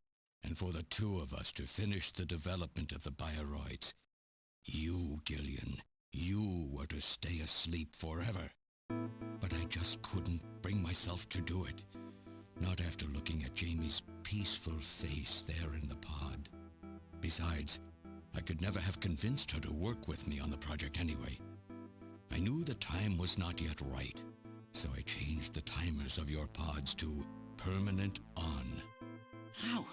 and for the two of us to finish the development of the bioroids. You, Gillian, you were to stay asleep forever. But I just couldn't bring myself to do it. Not after looking at Jamie's peaceful face there in the pod. Besides, I could never have convinced her to work with me on the project anyway. I knew the time was not yet right. So I changed the timers of your pods to permanent on. How?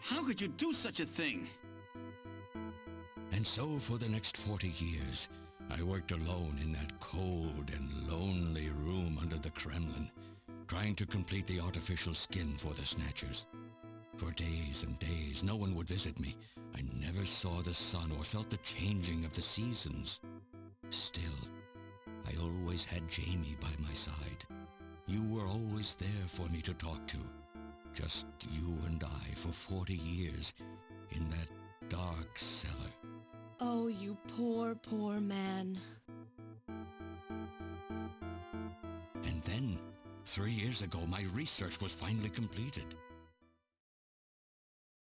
How could you do such a thing? And so for the next 40 years, I worked alone in that cold and lonely room under the Kremlin, trying to complete the artificial skin for the Snatchers. For days and days, no one would visit me. I never saw the sun or felt the changing of the seasons. Still, I always had Jamie by my side. You were always there for me to talk to. Just you and I for 40 years in that dark cellar. Oh, you poor, poor man. And then, 3 years ago, my research was finally completed.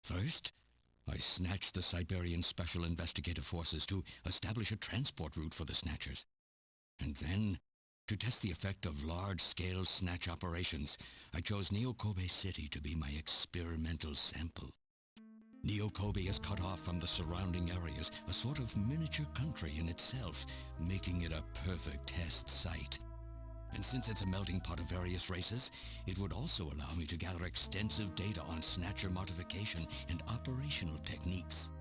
First, I snatched the Siberian Special Investigative Forces to establish a transport route for the Snatchers. And then, to test the effect of large-scale snatch operations, I chose Neo-Kobe City to be my experimental sample. Neo-Kobe is cut off from the surrounding areas, a sort of miniature country in itself, making it a perfect test site. And since it's a melting pot of various races, it would also allow me to gather extensive data on Snatcher modification and operational techniques.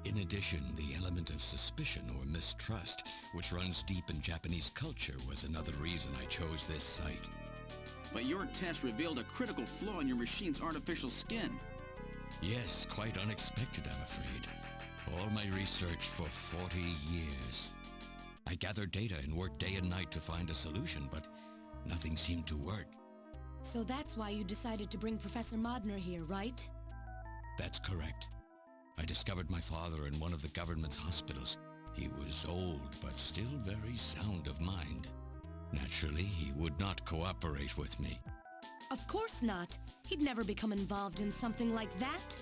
In addition, the element of suspicion or mistrust, which runs deep in Japanese culture, was another reason I chose this site. But your test revealed a critical flaw in your machine's artificial skin. Yes, quite unexpected, I'm afraid. All my research for 40 years. I gathered data and worked day and night to find a solution, but nothing seemed to work. So that's why you decided to bring Professor Modner here, right? That's correct. I discovered my father in one of the government's hospitals. He was old, but still very sound of mind. Naturally, he would not cooperate with me. Of course not. He'd never become involved in something like that.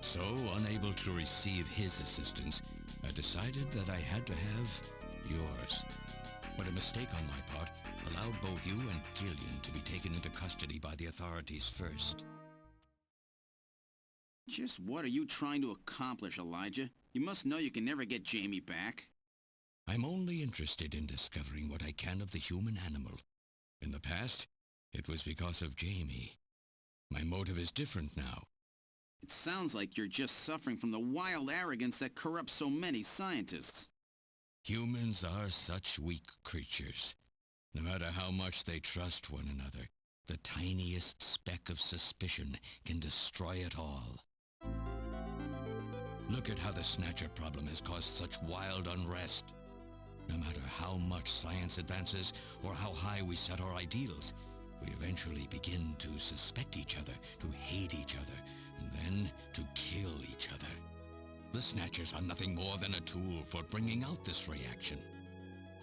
So, unable to receive his assistance, I decided that I had to have yours. But a mistake on my part allowed both you and Gillian to be taken into custody by the authorities first. Just what are you trying to accomplish, Elijah? You must know you can never get Jamie back. I'm only interested in discovering what I can of the human animal. In the past, it was because of Jamie. My motive is different now. It sounds like you're just suffering from the wild arrogance that corrupts so many scientists. Humans are such weak creatures. No matter how much they trust one another, the tiniest speck of suspicion can destroy it all. Look at how the Snatcher problem has caused such wild unrest. No matter how much science advances or how high we set our ideals, we eventually begin to suspect each other, to hate each other, and then to kill each other. The Snatchers are nothing more than a tool for bringing out this reaction.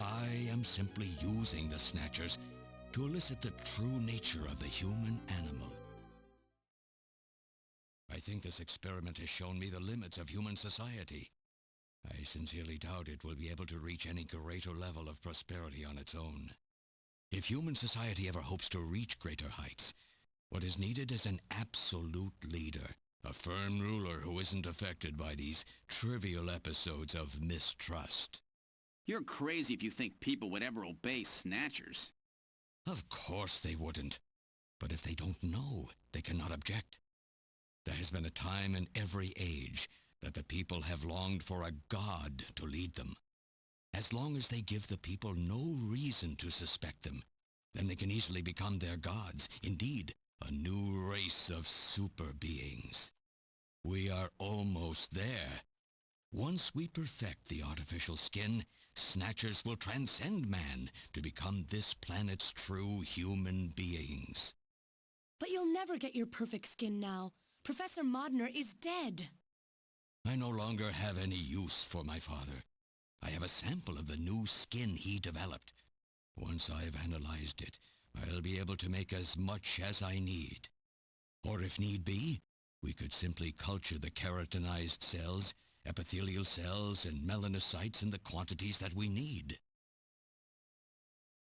I am simply using the Snatchers to elicit the true nature of the human animal. I think this experiment has shown me the limits of human society. I sincerely doubt it will be able to reach any greater level of prosperity on its own. If human society ever hopes to reach greater heights, what is needed is an absolute leader, a firm ruler who isn't affected by these trivial episodes of mistrust. You're crazy if you think people would ever obey Snatchers. Of course they wouldn't. But if they don't know, they cannot object. There has been a time in every age that the people have longed for a god to lead them. As long as they give the people no reason to suspect them, then they can easily become their gods, indeed, a new race of super beings. We are almost there. Once we perfect the artificial skin, Snatchers will transcend man to become this planet's true human beings. But you'll never get your perfect skin now. Professor Modner is dead. I no longer have any use for my father. I have a sample of the new skin he developed. Once I've analyzed it, I'll be able to make as much as I need. Or if need be, we could simply culture the keratinized cells, epithelial cells, and melanocytes in the quantities that we need.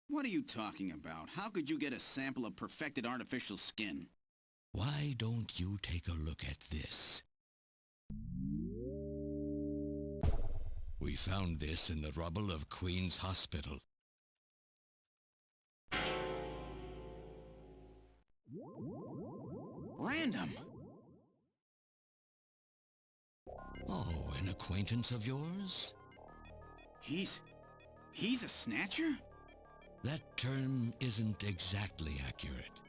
What are you talking about? How could you get a sample of perfected artificial skin? Why don't you take a look at this? We found this in the rubble of Queen's Hospital. Random. Oh, an acquaintance of yours? He's a snatcher? That term isn't exactly accurate.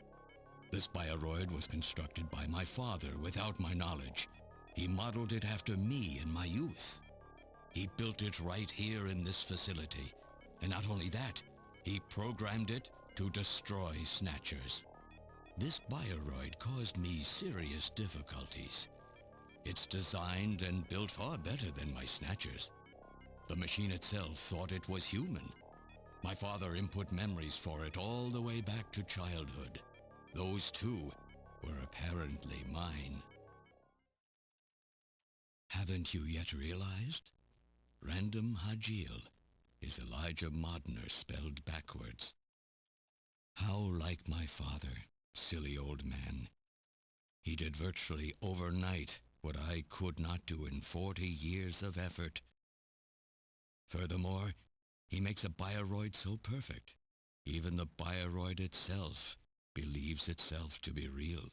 This bioroid was constructed by my father without my knowledge. He modeled it after me in my youth. He built it right here in this facility. And not only that, he programmed it to destroy Snatchers. This bioroid caused me serious difficulties. It's designed and built far better than my Snatchers. The machine itself thought it was human. My father input memories for it all the way back to childhood. Those too were apparently mine. Haven't you yet realized? Random Hajil is Elijah Modner spelled backwards. How like my father, silly old man. He did virtually overnight what I could not do in 40 years of effort. Furthermore, he makes a bioroid so perfect, even the bioroid itself believes itself to be real.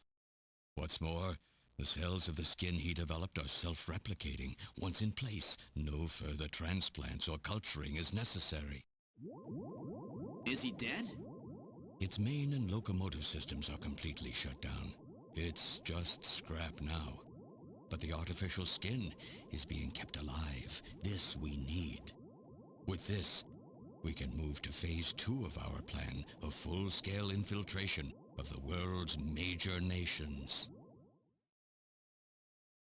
What's more, the cells of the skin he developed are self-replicating. Once in place, no further transplants or culturing is necessary. Is he dead? Its main and locomotive systems are completely shut down. It's just scrap now. But the artificial skin is being kept alive. This we need. With this, we can move to phase 2 of our plan of full-scale infiltration of the world's major nations.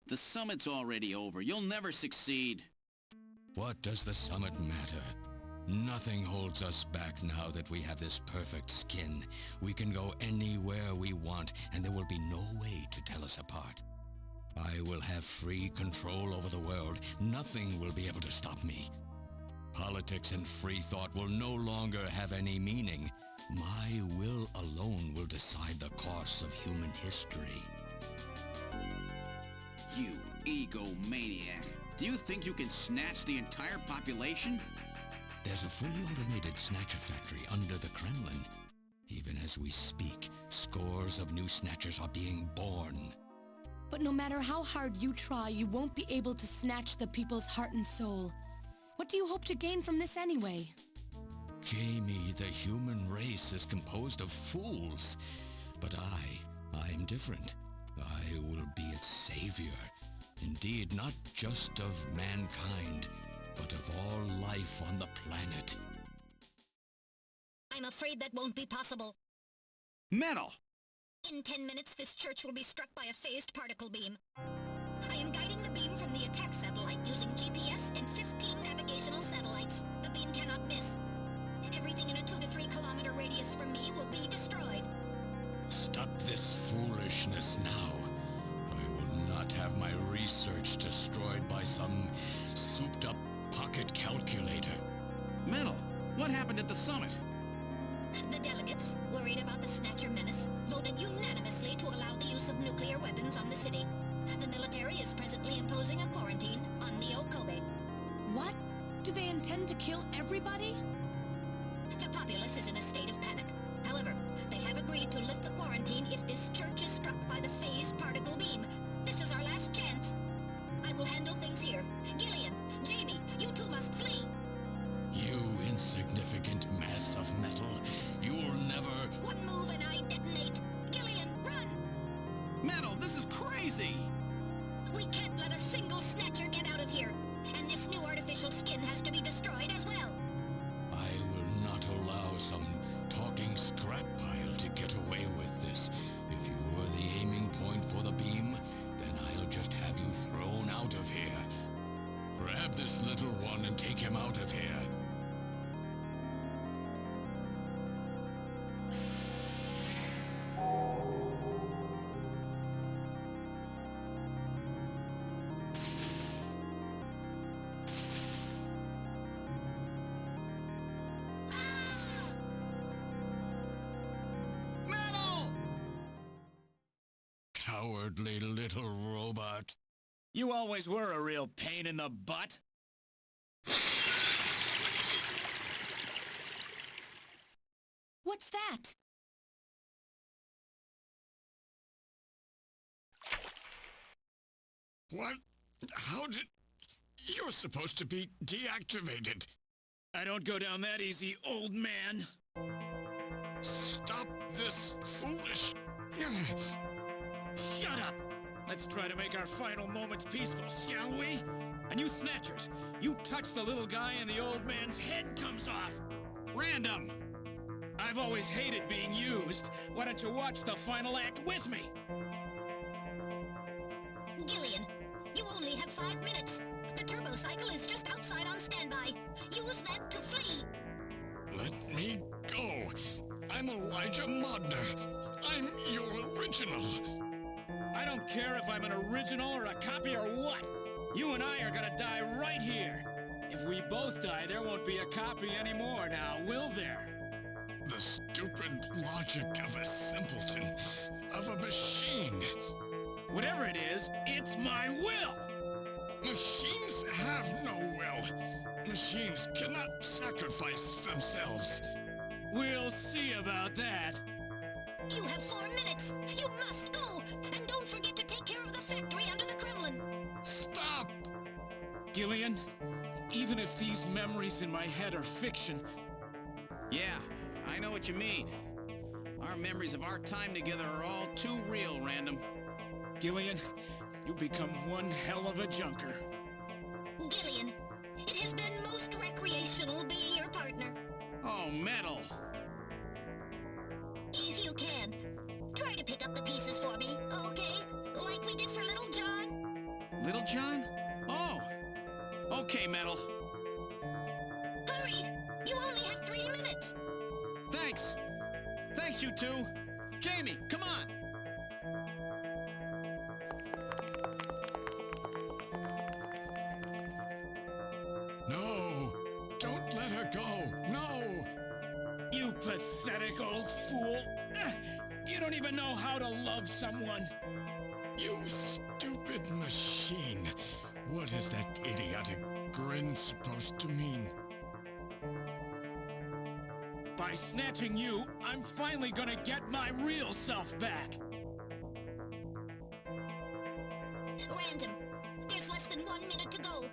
The summit's already over. You'll never succeed. What does the summit matter? Nothing holds us back now that we have this perfect skin. We can go anywhere we want, and there will be no way to tell us apart. I will have free control over the world. Nothing will be able to stop me. Politics and free thought will no longer have any meaning. My will alone will decide the course of human history. You egomaniac. Do you think you can snatch the entire population? There's a fully automated snatcher factory under the Kremlin. Even as we speak, scores of new snatchers are being born. But no matter how hard you try, you won't be able to snatch the people's heart and soul. What do you hope to gain from this anyway? Jamie, the human race is composed of fools. But I'm different. I will be its savior. Indeed, not just of mankind, but of all life on the planet. I'm afraid that won't be possible. Metal! In 10 minutes, this church will be struck by a phased particle beam. I am guiding the beam from the attack satellite using GPS and 15 navigational satellites. The beam cannot miss. Everything in a 2 to 3 kilometer radius from me will be destroyed. Stop this foolishness now. I will not have my research destroyed by some souped-up pocket calculator. Metal, what happened at the summit? The delegates, worried about the Snatcher menace, voted unanimously to allow the use of nuclear weapons on the city. The military is presently imposing a quarantine on Neo Kobe. What? Do they intend to kill everybody? The populace is in a state of panic. However, they have agreed to lift the quarantine if this church is struck by the phased particle beam. This is our last chance. I will handle things here. Gillian, Jamie, you two must flee. You insignificant mass of metal. You'll never... One move and I detonate. Gillian, run! Metal, this is crazy! We can't let a single Snatcher get out of here. And this new artificial skin has to be destroyed as well. I will not allow some talking scrap pile to get away with this. If you were the aiming point for the beam, then I'll just have you thrown out of here. Grab this little one and take him out of here. Cowardly little robot. You always were a real pain in the butt. What's that? What? How did... You're supposed to be deactivated. I don't go down that easy, old man. Stop this foolish... Shut up! Let's try to make our final moments peaceful, shall we? And you Snatchers, you touch the little guy and the old man's head comes off. Random! I've always hated being used. Why don't you watch the final act with me? Gillian, you only have 5 minutes. The turbo cycle is just outside on standby. Use that to flee. Let me go. I'm Elijah Modner. I'm your original. I don't care if I'm an original or a copy or what. You and I are gonna die right here. If we both die, there won't be a copy anymore now, will there? The stupid logic of a simpleton, of a machine. Whatever it is, it's my will! Machines have no will. Machines cannot sacrifice themselves. We'll see about that. You have 4 minutes. You must go. And don't forget to take care of the factory under the Kremlin. Stop! Gillian, even if these memories in my head are fiction... Yeah, I know what you mean. Our memories of our time together are all too real, Random. Gillian, you become one hell of a junker. Gillian, it has been most recreational being your partner. Oh, metal! If you can, try to pick up the pieces for me, okay? Like we did for Little John. Little John? Oh! Okay, Metal. Hurry! You only have 3 minutes. Thanks! Thanks, you two! Jamie, come on! No! Don't let her go! No! You pathetic old fool! You don't even know how to love someone! You stupid machine! What is that idiotic grin supposed to mean? By snatching you, I'm finally gonna get my real self back! Random, there's less than 1 minute to go.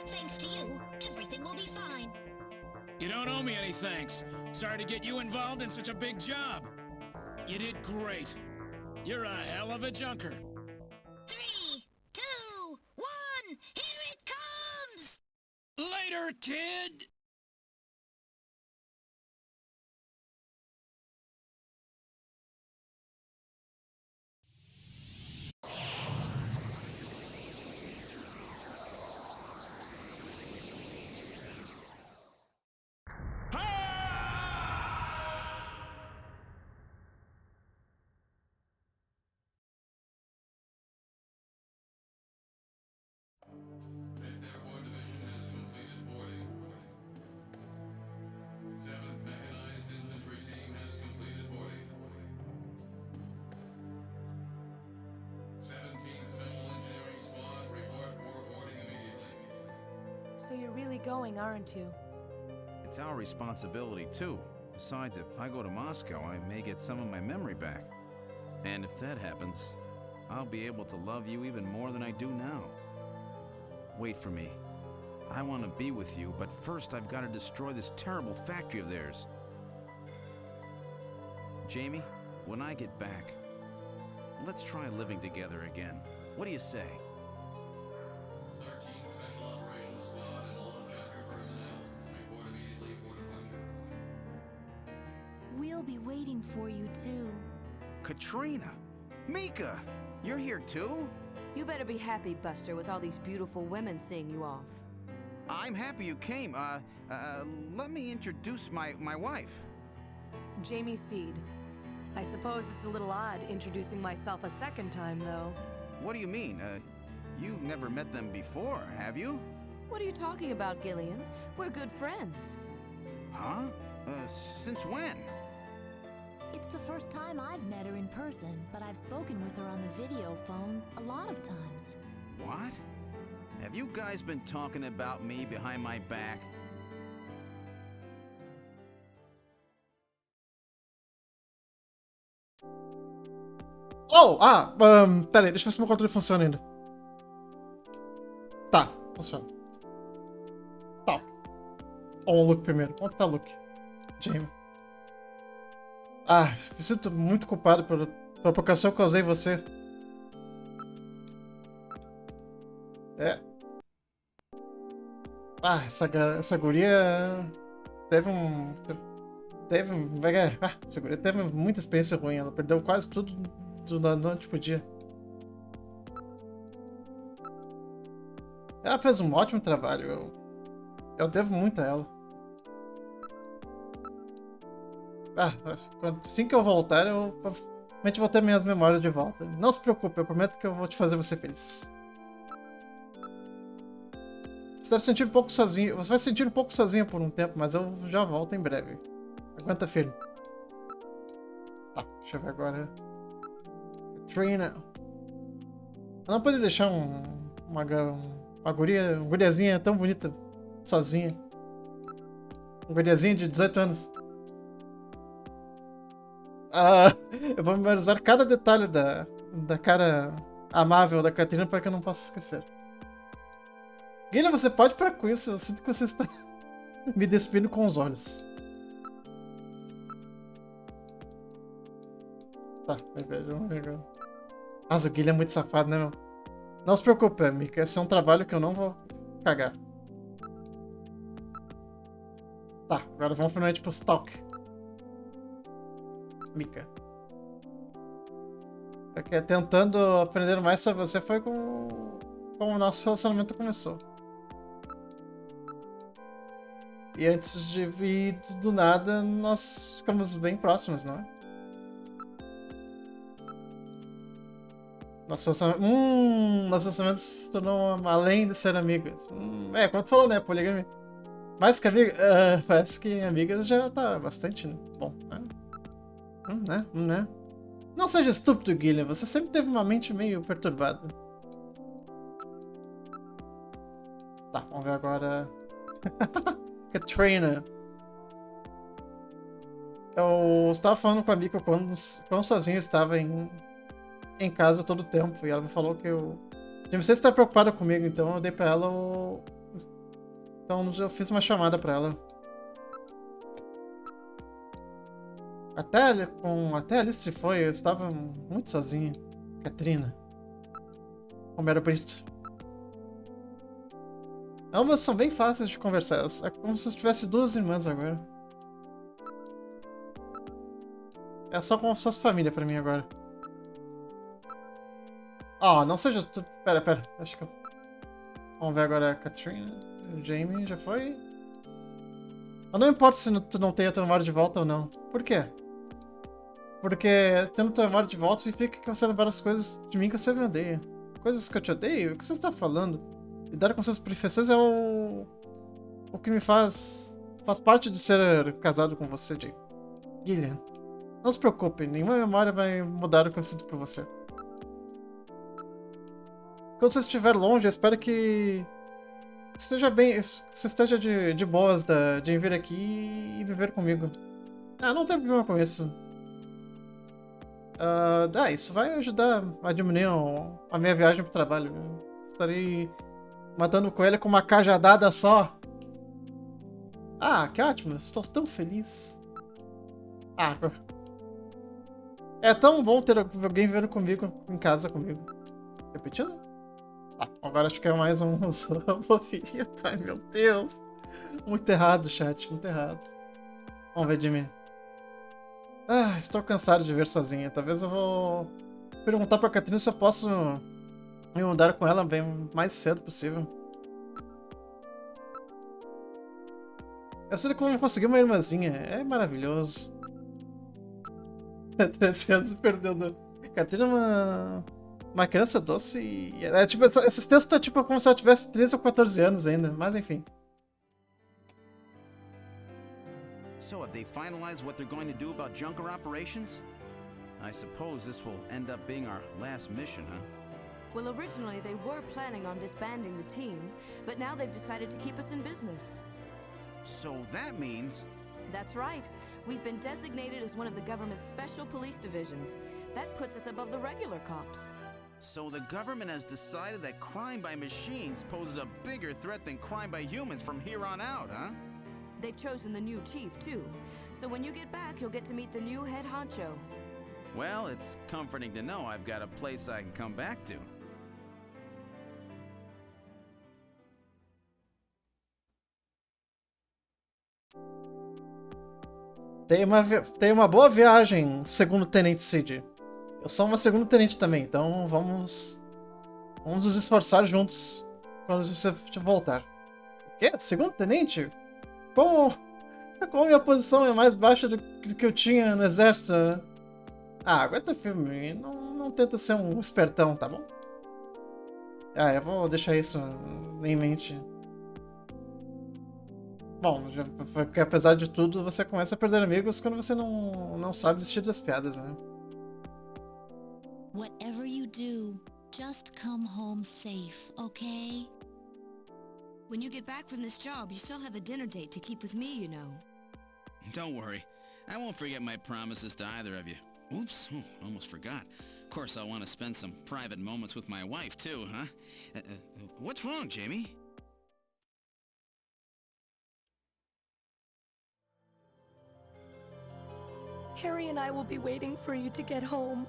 Thanks to you, everything will be fine. You don't owe me any thanks. Sorry to get you involved in such a big job. You did great. You're a hell of a junker. 3, 2, 1, here it comes! Later, kid! Airborne Division has completed boarding. 7th Mechanized Infantry Team has completed boarding. 17th Special Engineering Squad report for boarding immediately. So you're really going, aren't you? It's our responsibility, too. Besides, if I go to Moscow, I may get some of my memory back. And if that happens, I'll be able to love you even more than I do now. Wait for me. I want to be with you, but first I've got to destroy this terrible factory of theirs. Jamie, when I get back, let's try living together again. What do you say? 13th Special Operations Squad and all Junker personnel report immediately for departure. We'll be waiting for you, too. Katrina! Mika! You're here too? You better be happy, Buster, with all these beautiful women seeing you off. I'm happy you came. Let me introduce my wife. Jamie Seed. I suppose it's a little odd introducing myself a second time, though. What do you mean? You've never met them before, have you? What are you talking about, Gillian? We're good friends. Huh? Since when? It's the first time I've met her in person, but I've spoken with her on the video phone a lot of times. What? Have you guys been talking about me behind my back? Oh, pera aí, deixa eu ver se meu controle funciona ainda. funciona. Tá. Ou o Luke primeiro. Onde tá o Luke? Jamie. Ah, me sinto muito culpado pela provocação que eu causei em você. É. Ah, essa guria teve um. Essa guria teve muita experiência ruim. Ela perdeu quase tudo da noite pro dia. Ela fez um ótimo trabalho. Eu devo muito a ela. Assim que eu voltar, eu provavelmente vou ter minhas memórias de volta. Não se preocupe, eu prometo que eu vou te fazer você feliz. Você deve sentir um pouco sozinho. Você vai se sentir um pouco sozinho por um tempo, mas eu já volto em breve. Aguenta firme. Tá, deixa eu ver agora. Katrina. Eu não poderia deixar uma guriazinha tão bonita sozinha. Uma guriazinha de 18 anos. Eu vou memorizar cada detalhe da cara amável da Katrina para que eu não possa esquecer. Guilherme, você pode parar com isso. Eu sinto que você está me despindo com os olhos. Tá, vamos ver agora. Mas o Guilherme é muito safado, né, meu? Não se preocupe, Mika. Esse é um trabalho que eu não vou cagar. Tá, agora vamos finalmente pro Stalk. Mika. Porque tentando aprender mais sobre você foi como o nosso relacionamento começou. E antes de vir do nada, nós ficamos bem próximos, não é? Nosso relacionamento se tornou além de ser amigos. Como tu falou, né? Poligamia. Mais que amiga, parece que amiga já tá bastante, né? Bom, né? Né? Não seja estúpido, Guilherme. Você sempre teve uma mente meio perturbada. Tá, vamos ver agora. Katrina. Eu estava falando com a Mika quando sozinho eu estava em casa todo o tempo. E ela me falou que eu... Não sei se está preocupada comigo, então eu dei pra ela o... Então eu fiz uma chamada pra ela. Até a Alice se foi, eu estava muito sozinha. Katrina. Como era Brito. Ambas são bem fáceis de conversar. É como se eu tivesse duas irmãs agora. É só como se fosse família pra mim agora. Não seja tu... Pera. Acho que eu... Vamos ver agora a Katrina. O Jamie já foi. Mas não importa se tu não tem a tua memória de volta ou não. Por quê? Porque tendo tua memória de volta significa que você lembra as coisas de mim que você me odeia. Coisas que eu te odeio? O que você está falando? Lidar com suas profissões é o que me faz parte de ser casado com você, Jay. Gillian. Não se preocupe, nenhuma memória vai mudar o que eu sinto por você. Quando você estiver longe, eu espero que esteja bem, que você esteja de boas de vir aqui e viver comigo. Não tem problema com isso. Isso vai ajudar a diminuir a minha viagem pro trabalho. Eu estarei matando coelho com uma cajadada só. Que ótimo, estou tão feliz. É tão bom ter alguém vivendo comigo, em casa comigo. Repetindo? Agora acho que é mais um favorito. Ai, meu Deus. Muito errado, chat, muito errado. Vamos ver de mim. Estou cansado de viver sozinha. Talvez eu vou perguntar pra Katrina se eu posso me mudar com ela bem mais cedo possível. Eu sei como conseguir uma irmãzinha. É maravilhoso. 300 perdendo. Katrina é uma criança doce e... tipo, esses textos tá tipo como se ela tivesse 13 ou 14 anos ainda. Mas enfim. So have they finalized what they're going to do about junker operations? I suppose this will end up being our last mission, huh? Well, originally they were planning on disbanding the team, but now they've decided to keep us in business. So that means... That's right. We've been designated as one of the government's special police divisions. That puts us above the regular cops. So the government has decided that crime by machines poses a bigger threat than crime by humans from here on out, huh? They've chosen the new chief, too. So when you get back, you'll get to meet the new head honcho. Well, it's comforting to know I've got a place I can come back to. Tem uma boa viagem, segundo Tenente Cid. Eu sou uma segunda tenente também, então vamos nos esforçar juntos quando você voltar. O quê? Segundo tenente? Como minha posição é mais baixa do que eu tinha no exército? Ah, aguenta firme, não tenta ser um espertão, tá bom? Ah, eu vou deixar isso em mente. Bom, porque apesar de tudo, você começa a perder amigos quando você não sabe desistir das piadas, né? Whatever you do, just come home safe, okay? When you get back from this job, you still have a dinner date to keep with me, you know. Don't worry. I won't forget my promises to either of you. Oops, almost forgot. Of course, I'll want to spend some private moments with my wife, too, huh? What's wrong, Jamie? Harry and I will be waiting for you to get home.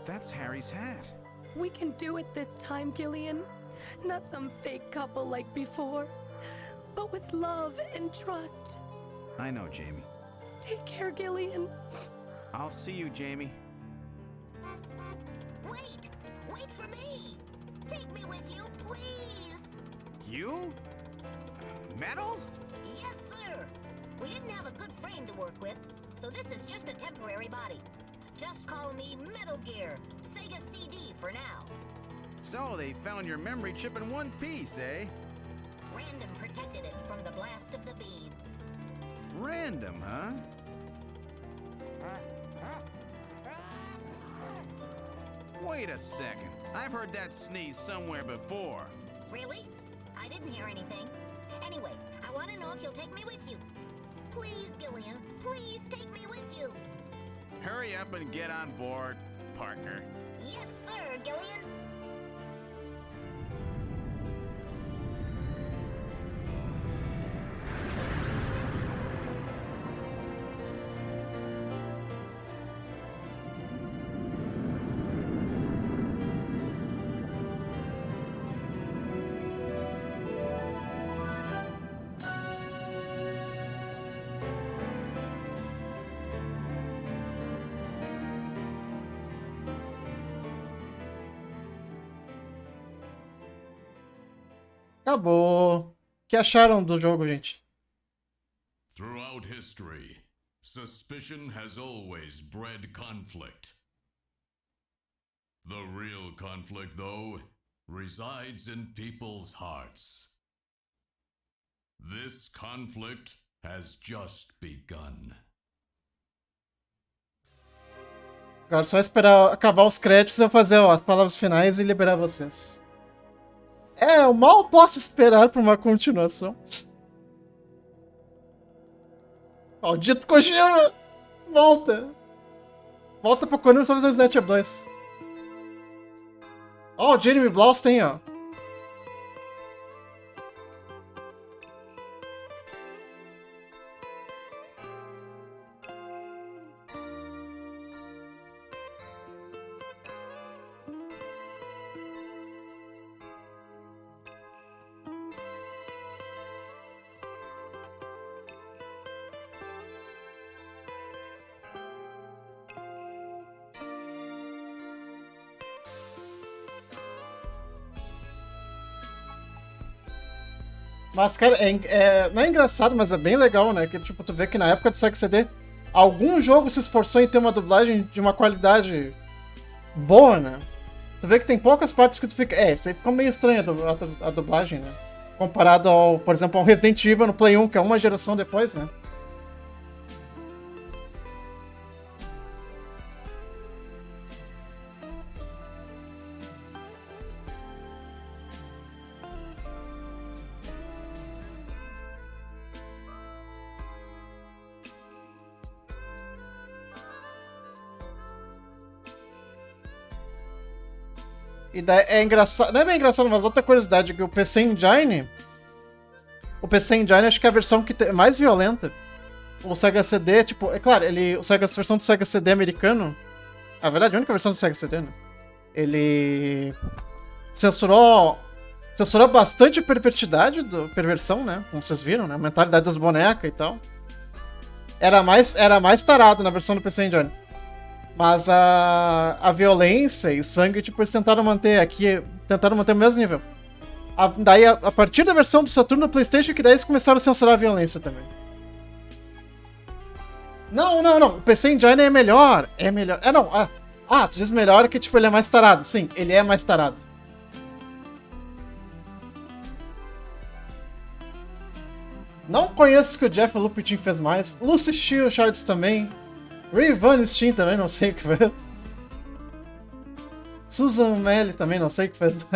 That's Harry's hat. We can do it this time, Gillian. Not some fake couple like before, but with love and trust. I know, Jamie. Take care, Gillian. I'll see you, Jamie. Wait for me! Take me with you, please! You? Metal? Yes, sir! We didn't have a good frame to work with, so this is just a temporary body. Just call me Metal Gear, Sega CD for now. So they found your memory chip in one piece, eh? Random protected it from the blast of the beam. Random, huh? Wait a second. I've heard that sneeze somewhere before. Really? I didn't hear anything. Anyway, I want to know if you'll take me with you. Please, Gillian, please take me with you. Hurry up and get on board, partner. Yes, sir, Gillian. Acabou. O que acharam do jogo, gente? Throughout history, suspicion has always bred conflict. The real conflict, though, resides in people's hearts. This conflict has just begun. Agora é só esperar acabar os créditos e eu fazer as palavras finais e liberar vocês. Eu mal posso esperar por uma continuação. Maldito Kojima! Volta! Volta pro Konami só fazer o Snatcher 2. Ó, o Jeremy Blaustein, ó. Mas, cara, não é engraçado, mas é bem legal, né? Que, tipo, tu vê que na época do Sega CD, algum jogo se esforçou em ter uma dublagem de uma qualidade boa, né? Tu vê que tem poucas partes que tu fica... isso aí ficou meio estranho a dublagem, né? Comparado ao, por exemplo, ao Resident Evil no Play 1, que é uma geração depois, né? E daí é engraçado. Não é bem engraçado, mas outra curiosidade, que o PC Engine. O PC Engine acho que é a versão que é mais violenta. O Sega CD, tipo, é claro, a versão do Sega CD americano. Na verdade, a única versão do Sega CD, né? Ele censurou bastante a perversão, né? Como vocês viram, né? A mentalidade das bonecas e tal. Era mais tarado na versão do PC Engine. Mas a violência e sangue, tipo, eles tentaram manter o mesmo nível. Daí, a partir da versão do Saturno no PlayStation, que daí eles começaram a censurar a violência também. Não. O PC Engine é melhor. É melhor. Tu diz melhor que, tipo, ele é mais tarado. Sim, ele é mais tarado. Não conheço o que o Jeff Lupitin fez mais. Lucy Shields também. Ray Van Steen também, não sei o que fez. Susan Melly também, não sei o que fez.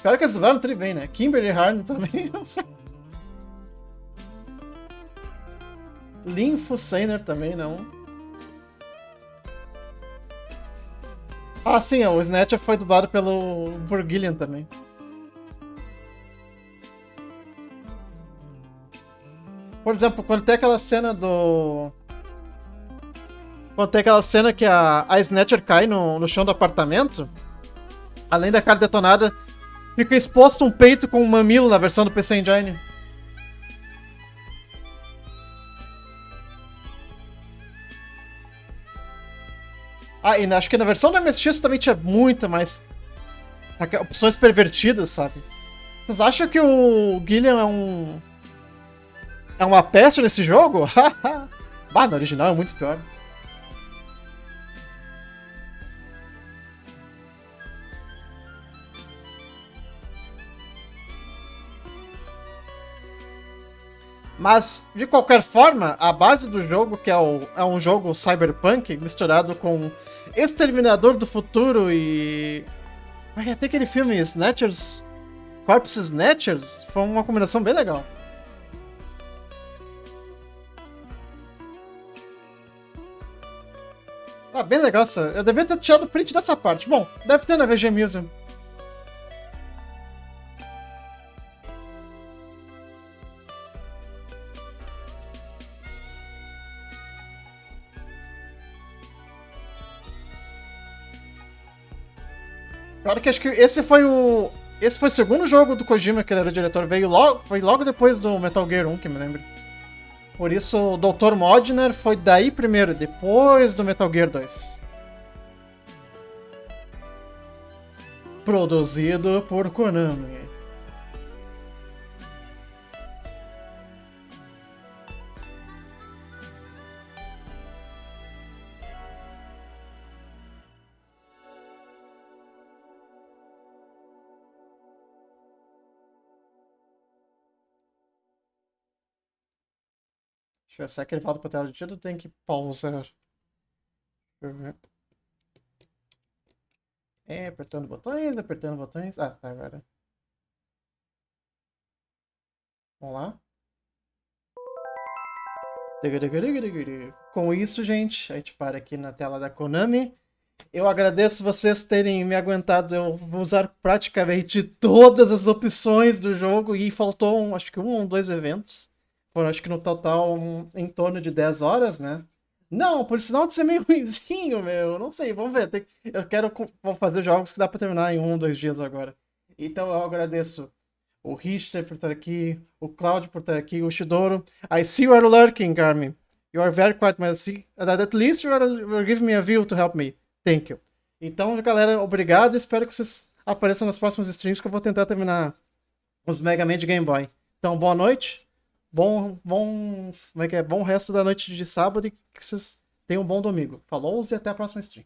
Pior que eles dublaram tri bem, né? Kimberly Harden também, não sei. Lynn Fusainer também, não. Ah, sim, o Snatcher foi dublado por Gillian também. Por exemplo, quando tem aquela cena que a Snatcher cai no chão do apartamento, além da cara detonada, fica exposto um peito com um mamilo na versão do PC Engine. Ah, e acho que na versão da MSX também tinha muita mais opções pervertidas, sabe? Vocês acham que o Gillian é uma peste nesse jogo? Bah, no original é muito pior. Mas, de qualquer forma, a base do jogo, que é um jogo cyberpunk misturado com Exterminador do Futuro e... Vai ter aquele filme Snatchers, Corpse Snatchers, foi uma combinação bem legal. Ah, bem legal essa. Eu devia ter tirado o print dessa parte. Bom, deve ter na VG Museum. Claro que acho que esse foi o segundo jogo do Kojima que ele era diretor. Foi logo depois do Metal Gear 1, que me lembro. Por isso o Dr. Modner foi daí primeiro, depois do Metal Gear 2. Produzido por Konami. Deixa eu ver, será que ele volta pra tela de título? Tem que pausar. Deixa eu ver. Apertando botões. Ah, tá, agora. Vamos lá. Com isso, gente, a gente para aqui na tela da Konami. Eu agradeço vocês terem me aguentado. Eu vou usar praticamente todas as opções do jogo e faltou, acho que um ou dois eventos. Foram, acho que no total, em torno de 10 horas, né? Não, por sinal de ser meio ruimzinho, meu. Não sei, vamos ver. Vou fazer jogos que dá pra terminar em 1 ou 2 dias agora. Então eu agradeço o Richter por estar aqui, o Claudio por estar aqui, o Shidoro. I see you are lurking, Garmin. You are very quiet, but at least you are giving me a view to help me. Thank you. Então, galera, obrigado. Espero que vocês apareçam nas próximas streams que eu vou tentar terminar os Mega Man de Game Boy. Então, boa noite. Como é que é? Bom resto da noite de sábado e que vocês tenham um bom domingo. Falou e até a próxima stream.